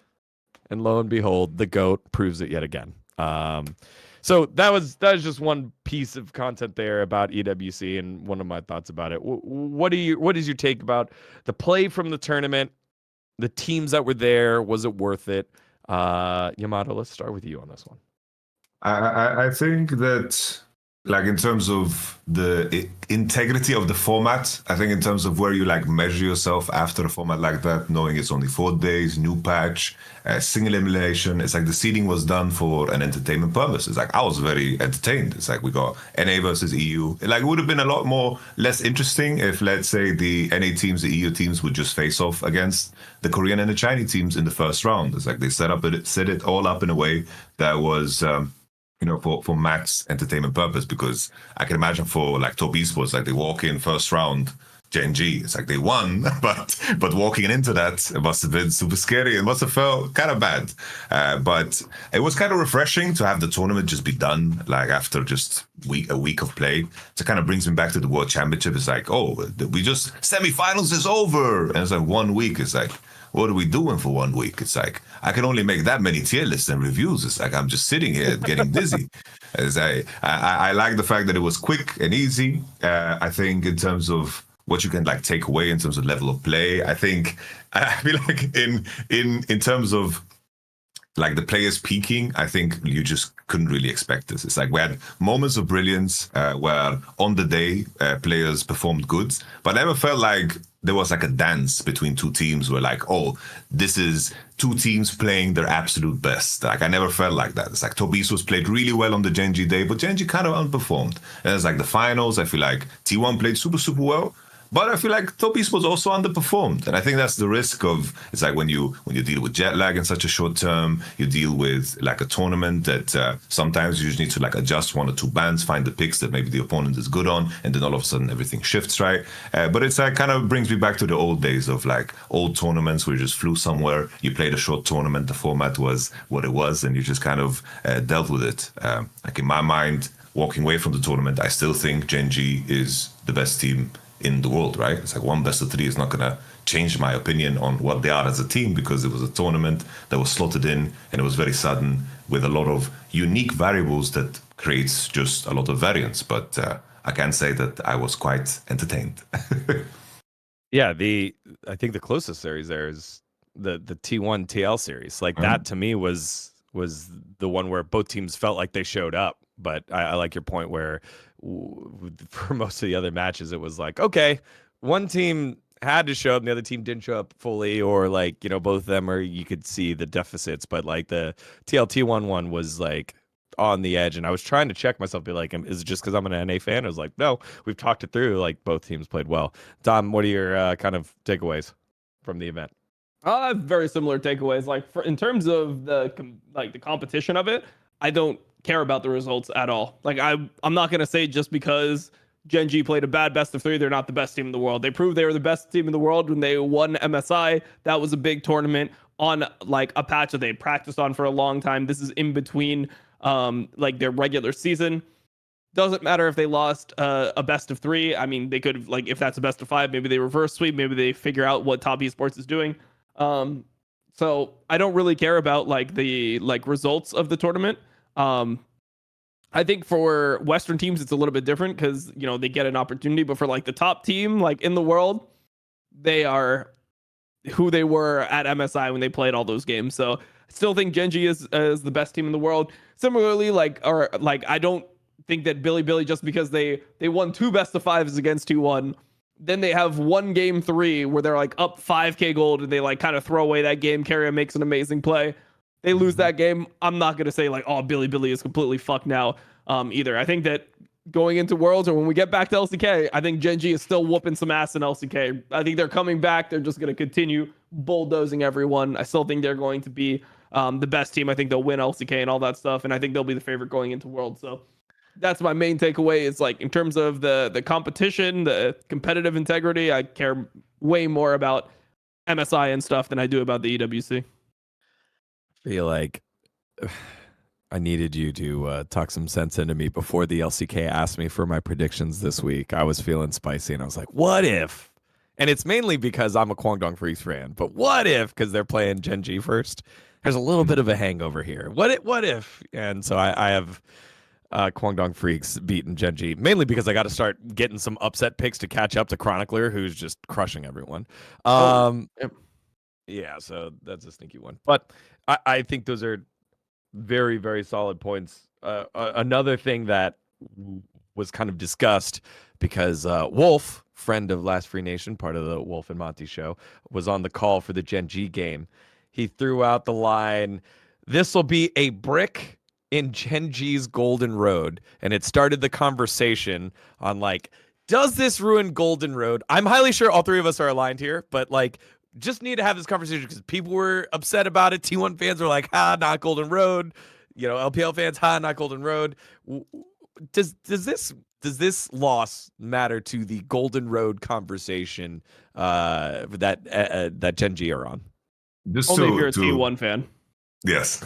A: and lo and behold, the GOAT proves it yet again. So that was just one piece of content there about EWC and one of my thoughts about it. What is your take about the play from the tournament, the teams that were there? Was it worth it? Yamato, let's start with you on this one.
B: I think that, like, in terms of the integrity of the format, I think in terms of where you like measure yourself after a format like that, knowing it's only 4 days, new patch, single elimination, it's like the seeding was done for an entertainment purpose. It's like I was very entertained. It's like we got NA versus EU. Like it would have been a lot more less interesting if, let's say, the NA teams, the EU teams would just face off against the Korean and the Chinese teams in the first round. It's like they set it all up in a way that was. For max entertainment purpose, because I can imagine for like top esports, like they walk in first round Gen.G, it's like they won, but walking into that, it must have been super scary. It must have felt kind of bad, but it was kind of refreshing to have the tournament just be done like after just a week of play. So it kind of brings me back to the World Championship. It's like, oh, we just semifinals is over, and it's like 1 week. It's like, what are we doing for 1 week? It's like, I can only make that many tier lists and reviews. It's like, I'm just sitting here getting dizzy. As I like the fact that it was quick and easy. I think in terms of what you can like take away in terms of level of play, I feel like in terms of like the players peaking, I think you just couldn't really expect this. It's like we had moments of brilliance where on the day players performed good, but I never felt like there was like a dance between two teams where like, oh, this is two teams playing their absolute best. Like I never felt like that. It's like Tobias played really well on the Gen.G day, but Gen.G kind of underperformed. And it's like the finals, I feel like T1 played super, super well. But I feel like Tobias was also underperformed. And I think that's the risk of, it's like when you deal with jet lag in such a short term, you deal with like a tournament that sometimes you just need to like adjust 1 or 2 bands, find the picks that maybe the opponent is good on, and then all of a sudden everything shifts, right? But it's like kind of brings me back to the old days of like old tournaments where you just flew somewhere, you played a short tournament, the format was what it was, and you just kind of dealt with it. Like in my mind, walking away from the tournament, I still think Gen.G is the best team in the world, right? It's like 1 best of 3 is not gonna change my opinion on what they are as a team, because it was a tournament that was slotted in and it was very sudden with a lot of unique variables that creates just a lot of variance. But I can say that I was quite entertained.
A: Yeah, I think the closest series there is the T1 TL series. Like that to me was the one where both teams felt like they showed up. But I like your point where for most of the other matches, it was like, okay, one team had to show up and the other team didn't show up fully, or like, both of them, or you could see the deficits. But like the TLT1 one was like on the edge, and I was trying to check myself, be like, is it just because I'm an NA fan? I was like, no, we've talked it through. Like both teams played well. Dom, what are your kind of takeaways from the event?
C: I have very similar takeaways. Like in terms of the competition of it, I don't care about the results at all. Like I'm not gonna say just because Gen.G played a bad best of 3, they're not the best team in the world. They proved they were the best team in the world when they won MSI. That was a big tournament on like a patch that they had practiced on for a long time. This is in between like their regular season. Doesn't matter if they lost a best of 3. I mean, they could have, like, if that's a best of 5, maybe they reverse sweep, maybe they figure out what top esports is doing. So I don't really care about like the results of the tournament. I think for Western teams, it's a little bit different because, they get an opportunity, but for like the top team, like in the world, they are who they were at MSI when they played all those games. So I still think Gen.G is the best team in the world. Similarly, I don't think that Billy, just because they won 2 best of 5s against T1, then they have 1 game 3 where they're like up 5k gold and they like kind of throw away that game. Carrier makes an amazing play. They lose that game. I'm not going to say like, oh, Billy is completely fucked now either. I think that going into Worlds or when we get back to LCK, I think Gen.G is still whooping some ass in LCK. I think they're coming back. They're just going to continue bulldozing everyone. I still think they're going to be the best team. I think they'll win LCK and all that stuff. And I think they'll be the favorite going into Worlds. So that's my main takeaway is like in terms of the competition, the competitive integrity, I care way more about MSI and stuff than I do about the EWC.
A: Feel like I needed you to talk some sense into me before the LCK asked me for my predictions this week. I was feeling spicy and I was like, what if? And it's mainly because I'm a Kwangdong Freeze fan, but what if, because they're playing Gen.G first, there's a little bit of a hangover here. What if? And so I have Kwangdong Freaks beating Gen.G, mainly because I got to start getting some upset picks to catch up to Chronicler, who's just crushing everyone.
C: Yep.
A: Yeah, so that's a sneaky one. But I think those are very, very solid points. Another thing that was kind of discussed because Wolf, friend of Last Free Nation, part of the Wolf and Monty show, was on the call for the Gen.G game. He threw out the line, "This will be a brick in Gen.G's Golden Road." And it started the conversation on like, does this ruin Golden Road? I'm highly sure all three of us are aligned here, but like, just need to have this conversation because people were upset about it. T1 fans were like, not Golden Road. You know, LPL fans, not Golden Road. Does this loss matter to the Golden Road conversation that Gen.G are on?
B: Just
C: Only if you're a
B: to
C: T1 fan.
B: yes.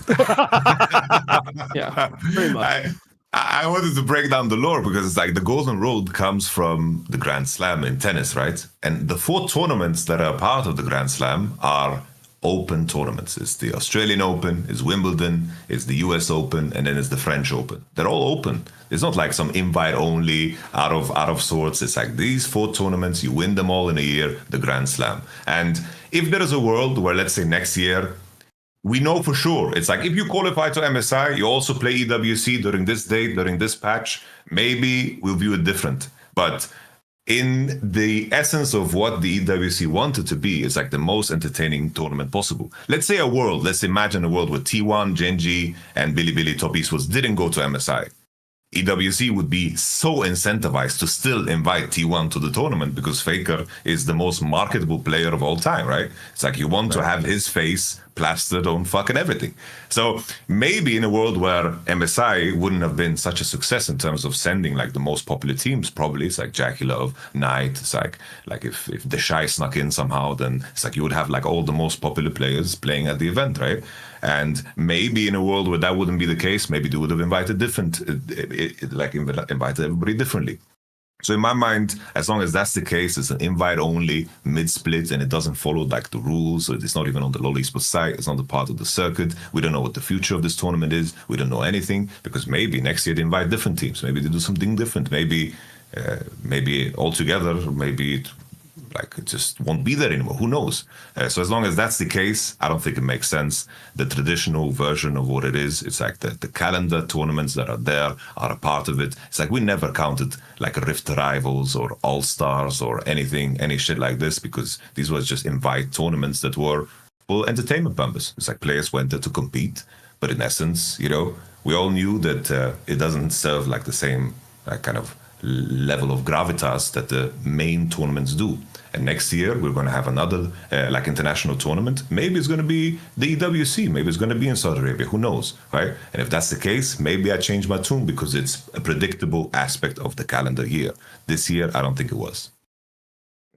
C: Yeah, pretty much.
B: I wanted to break down the lore because it's like the Golden Road comes from the Grand Slam in tennis, right? And the 4 tournaments that are part of the Grand Slam are open tournaments. It's the Australian Open, it's Wimbledon, it's the US Open, and then it's the French Open. They're all open. It's not like some invite only out of sorts. It's like these 4 tournaments, you win them all in a year, the Grand Slam. And if there is a world where, let's say next year, we know for sure. It's like if you qualify to MSI, you also play EWC during this date, during this patch, maybe we'll view it different. But in the essence of what the EWC wanted to be, it's like the most entertaining tournament possible. Let's imagine a world where T1, Gen.G, and Bilibili Top Esports didn't go to MSI. EWC would be so incentivized to still invite T1 to the tournament because Faker is the most marketable player of all time, right? It's like you want to have his face plastered on fucking everything. So maybe in a world where MSI wouldn't have been such a success in terms of sending like the most popular teams, probably it's like Jackie Love, Knight. It's like if the Shy snuck in somehow, then it's like you would have like all the most popular players playing at the event, right? And maybe in a world where that wouldn't be the case, maybe they would have invited invited everybody differently. So in my mind, as long as that's the case, it's an invite only mid-split and it doesn't follow like the rules. So it's not even on the LoL Esports site. It's not a part of the circuit. We don't know what the future of this tournament is. We don't know anything because maybe next year they invite different teams. Maybe they do something different. Maybe altogether, maybe it just won't be there anymore. Who knows? So as long as that's the case, I don't think it makes sense. The traditional version of what it is, it's like the calendar tournaments that are there are a part of it. It's like we never counted like Rift Rivals or All Stars or any shit like this because these were just invite tournaments that were for entertainment purposes. It's like players went there to compete, but in essence, we all knew that it doesn't serve like the same kind of level of gravitas that the main tournaments do. And next year we're going to have another international tournament. Maybe it's going to be the EWC. Maybe it's going to be in Saudi Arabia. Who knows, right? And if that's the case, maybe I change my tune because it's a predictable aspect of the calendar year. This year, I don't think it was.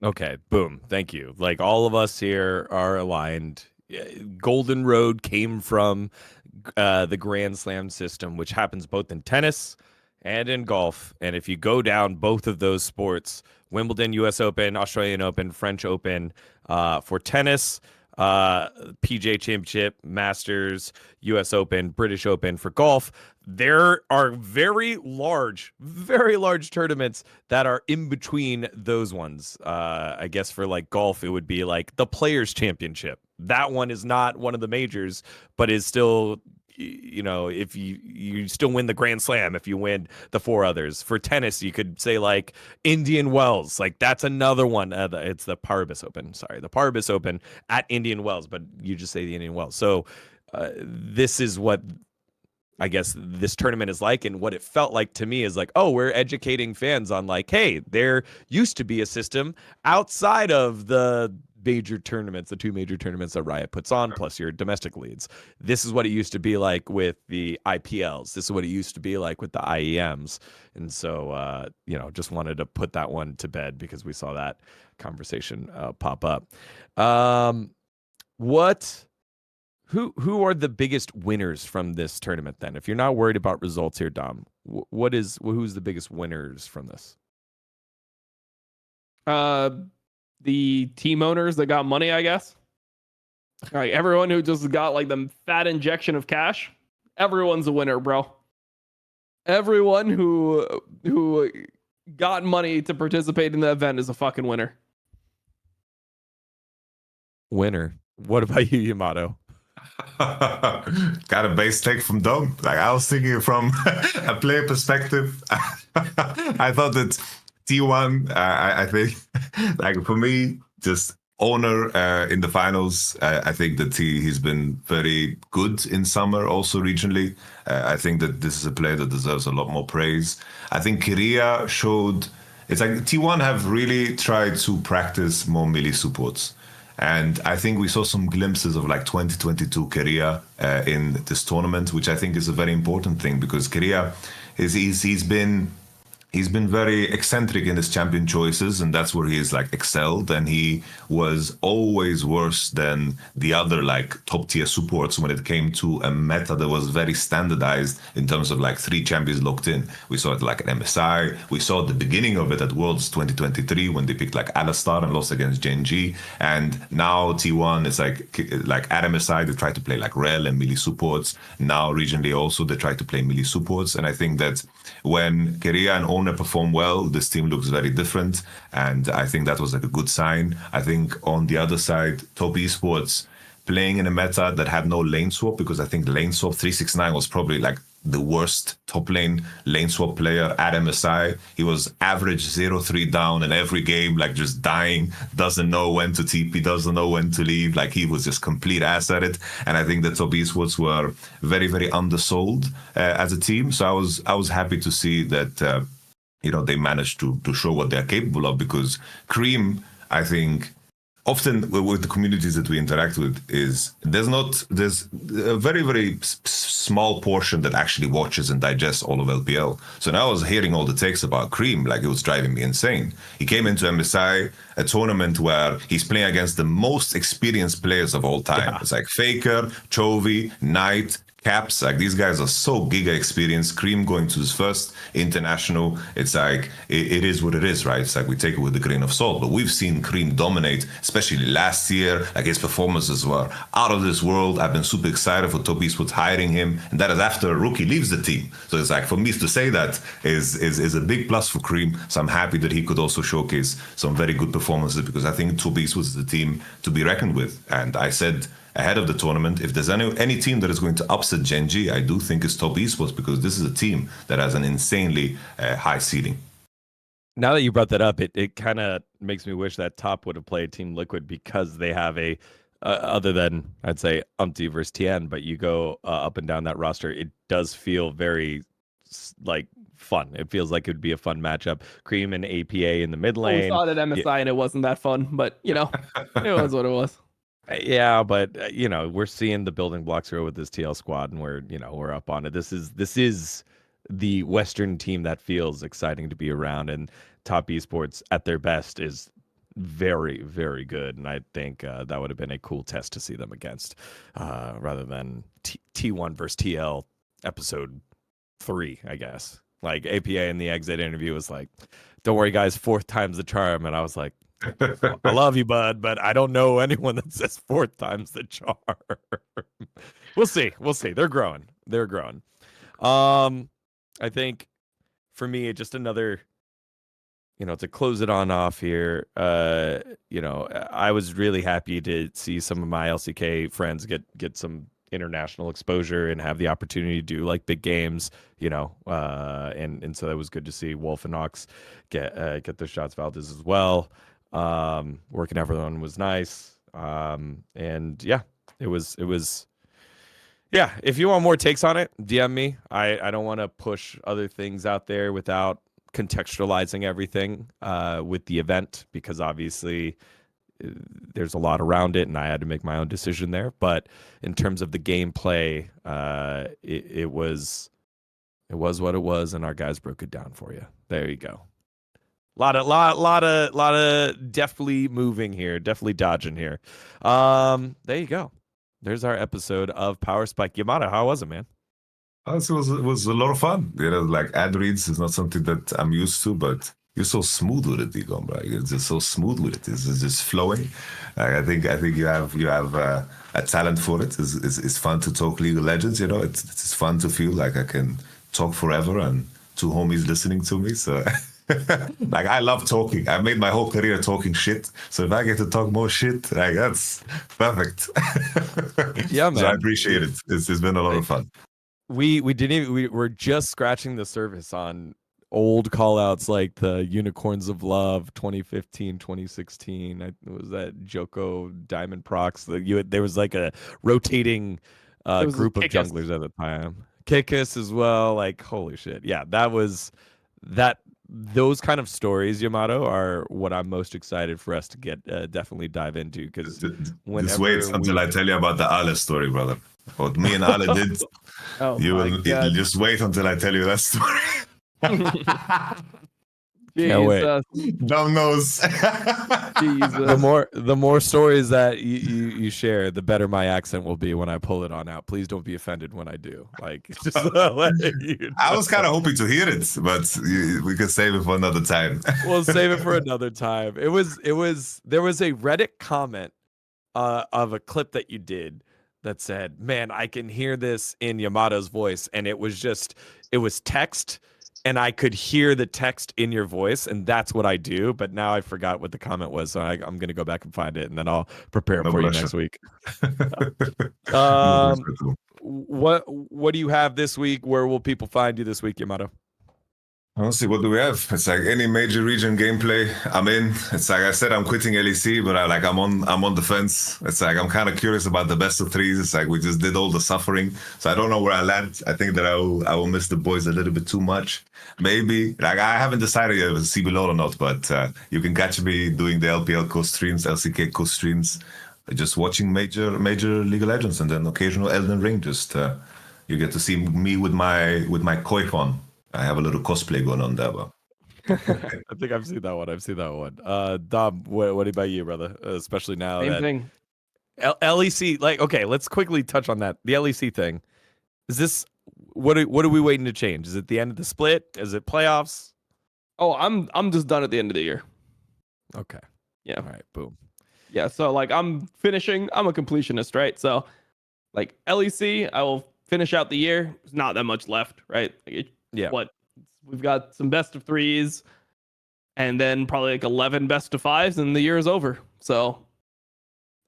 A: Okay, boom. Thank you. Like all of us here are aligned. Golden Road came from the Grand Slam system, which happens both in tennis and in golf. And if you go down both of those sports, Wimbledon, US Open, Australian Open, French Open, for tennis, PGA Championship, Masters, US Open, British Open. For golf, there are very large tournaments that are in between those ones. I guess for like golf, it would be like the Players Championship. That one is not one of the majors, but is still, if you still win the Grand Slam if you win the 4 others. For tennis, you could say like Indian Wells, like that's another one. It's the Paribas Open at Indian Wells, but you just say the Indian Wells. So this is what I guess this tournament is like, and what it felt like to me is like, oh, we're educating fans on like, hey, there used to be a system outside of the major tournaments, the 2 major tournaments that Riot puts on, plus your domestic leads. This is what it used to be like with the IPLs. This is what it used to be like with the IEMs. And so, just wanted to put that one to bed because we saw that conversation pop up. Who are the biggest winners from this tournament then? If you're not worried about results here, Dom, who's the biggest winners from this?
C: The team owners that got money, I guess. Like everyone who just got like the fat injection of cash, everyone's a winner, bro. Everyone who got money to participate in the event is a fucking winner.
A: Winner. What about you, Yamato?
B: Got a base take from Dom. Like I was thinking from a player perspective. I thought that T1. I think, like for me, just owner in the finals. I think that he's been very good in summer, also regionally. I think that this is a player that deserves a lot more praise. I think Korea showed. It's like T1 have really tried to practice more melee supports. And I think we saw some glimpses of like 2022 Korea in this tournament, which I think is a very important thing because Korea he's been very eccentric in his champion choices, and that's where he's like excelled. And he was always worse than the other like top tier supports when it came to a meta that was very standardized in terms of like 3 champions locked in. We saw it like at MSI. We saw the beginning of it at Worlds 2023 when they picked like Alistar and lost against Gen.G. And now T1, it's like at MSI they try to play like Rel and melee supports. Now regionally also they try to play melee supports. And I think that when Korea and Owner perform well, this team looks very different, and I think that was like a good sign. I think on the other side, Top Esports playing in a meta that had no lane swap, because I think lane swap 369 was probably like the worst top lane swap player at MSI. He was average 0-3 down in every game, like just dying, doesn't know when to TP, doesn't know when to leave. Like he was just complete ass at it. And I think that Top Esports were very, very undersold as a team. So I was happy to see that, they managed to show what they're capable of, because Cream, I think, often with the communities that we interact with is there's a very, very small portion that actually watches and digests all of LPL. So now I was hearing all the takes about Cream, like it was driving me insane. He came into MSI, a tournament where he's playing against the most experienced players of all time. Yeah. It's like Faker, Chovy, Knight, Caps, like these guys are so giga experienced. Cream going to his first international, it's like it is what it is, right? It's like we take it with a grain of salt. But we've seen Cream dominate, especially last year. Like his performances were out of this world. I've been super excited for Top Esports hiring him, and that is after a rookie leaves the team. So it's like for me to say that is a big plus for Cream. So I'm happy that he could also showcase some very good performances, because I think Top Esports is the team to be reckoned with. And I said ahead of the tournament, if there's any team that is going to upset Gen.G, I do think it's Top Esports, because this is a team that has an insanely high seeding.
A: Now that you brought that up, it kind of makes me wish that Top would have played Team Liquid, because they have a, other than, I'd say, Umpty versus TN, but you go up and down that roster, it does feel very, like, fun. It feels like it would be a fun matchup. Cream and APA in the mid lane.
C: We saw it at MSI and it wasn't that fun, but, it was what it was.
A: Yeah, but we're seeing the building blocks here with this TL squad, and we're up on it. This is the Western team that feels exciting to be around, and Top Esports at their best is very, very good. And I think that would have been a cool test to see them against, rather than T1 versus TL episode 3, I guess. Like APA in the exit interview was like, "Don't worry, guys, 4th time's the charm," and I was like, I love you, bud, but I don't know anyone that says 4th time's the charm. We'll see. They're growing. I think for me, just another, to close it on off here. I was really happy to see some of my LCK friends get some international exposure and have the opportunity to do like big games, and so that was good to see Wolf and Ox get their shots. Valdez as well. Working everyone was nice. And yeah, it was if you want more takes on it, DM me. I don't want to push other things out there without contextualizing everything with the event, because obviously there's a lot around it and I had to make my own decision there. But in terms of the gameplay, it was what it was, and our guys broke it down for you. There you go. Lot of definitely moving here, definitely dodging here. There you go. There's our episode of Power Spike. Yamato, how was it, man?
B: It was a lot of fun. Like ad reads is not something that I'm used to, but you're so smooth with it, dGon, bro. You're just so smooth with it. It's just flowing. I think you have a talent for it. It's fun to talk League of Legends. It's fun to feel like I can talk forever and two homies listening to me. So like I love talking. I made my whole career talking shit. So if I get to talk more shit, like that's perfect.
A: Yeah, man.
B: So I appreciate it. It's been a lot of fun.
A: We didn't even, we were just scratching the surface on old call outs like the Unicorns of Love 2015, 2016. Was that Joko Diamond Procs? There was like a rotating group of junglers at the time. Kickus as well. Like, holy shit. Yeah, those kind of stories, Yamato, are what I'm most excited for us to get definitely dive into, because
B: Just wait until I tell you about the Ale story, brother. What me and Ale did.
C: Oh,
B: you will just wait until I tell you that story.
A: Can't wait.
B: Dumb nose.
A: The more stories that you share, the better my accent will be when I pull it on out. Please don't be offended when I do. Like, just you know.
B: I was kind of hoping to hear it, but we can save it for another time.
A: We'll save it for another time. There was a Reddit comment of a clip that you did that said, "Man, I can hear this in Yamato's voice," and it was text. And I could hear the text in your voice, and that's what I do. But now I forgot what the comment was, so I'm going to go back and find it, and then I'll prepare it for you next week. What do you have this week? Where will people find you this week, Yamato?
B: Honestly, what do we have? It's like any major region gameplay I'm in. It's like I said, I'm quitting LEC, but I'm on the fence. It's like I'm kind of curious about the best of threes. It's like we just did all the suffering, so I don't know where I land. I think that I will miss the boys a little bit too much. Maybe like I haven't decided yet if it's CBLOL or not, but you can catch me doing the LPL co-streams, LCK co-streams, just watching major League of Legends, and then occasional Elden Ring. Just you get to see me with my koi on. I have a little cosplay going on there, but
A: I think I've seen that one. Dom, what about you, brother? Especially now
C: Same
A: that
C: thing.
A: LEC, like, okay, let's quickly touch on that. The LEC thing. Is this what are we waiting to change? Is it the end of the split? Is it playoffs?
C: Oh, I'm just done at the end of the year.
A: Okay.
C: Yeah.
A: All right. Boom.
C: Yeah. So like I'm finishing. I'm a completionist, right? So like LEC, I will finish out the year. There's not that much left, right?
A: Yeah.
C: We've got some best of threes, and then probably like 11 best of fives, and the year is over. So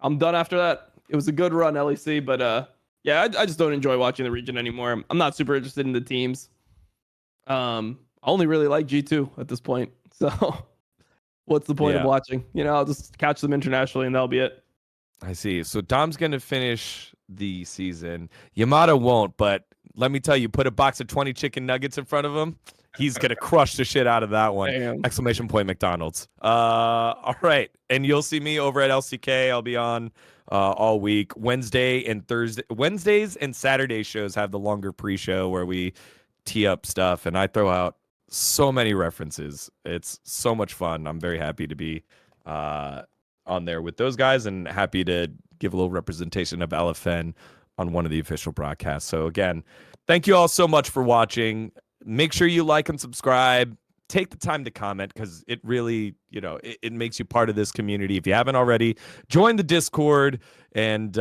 C: I'm done after that. It was a good run, LEC, but yeah, I just don't enjoy watching the region anymore. I'm not super interested in the teams. I only really like G2 at this point. So what's the point of watching? You know, I'll just catch them internationally, and that'll be it.
A: I see. So Dom's gonna finish the season. Yamato won't, but let me tell you, put a box of 20 chicken nuggets in front of him, he's gonna crush the shit out of that one.
C: Damn.
A: Exclamation point McDonald's. All right, and you'll see me over at LCK. I'll be on all week. Wednesdays and Saturday shows have the longer pre-show where we tee up stuff, and I throw out so many references. It's so much fun. I'm very happy to be on there with those guys, and happy to give a little representation of LFN on one of the official broadcasts. So again, thank you all so much for watching. Make sure you like and subscribe. Take the time to comment, because it really, it makes you part of this community. If you haven't already, join the Discord, and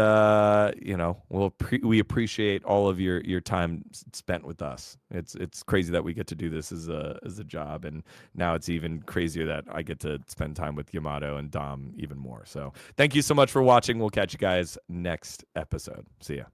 A: we appreciate all of your time spent with us. It's crazy that we get to do this as a job, and now it's even crazier that I get to spend time with Yamato and Dom even more. So thank you so much for watching. We'll catch you guys next episode. See ya.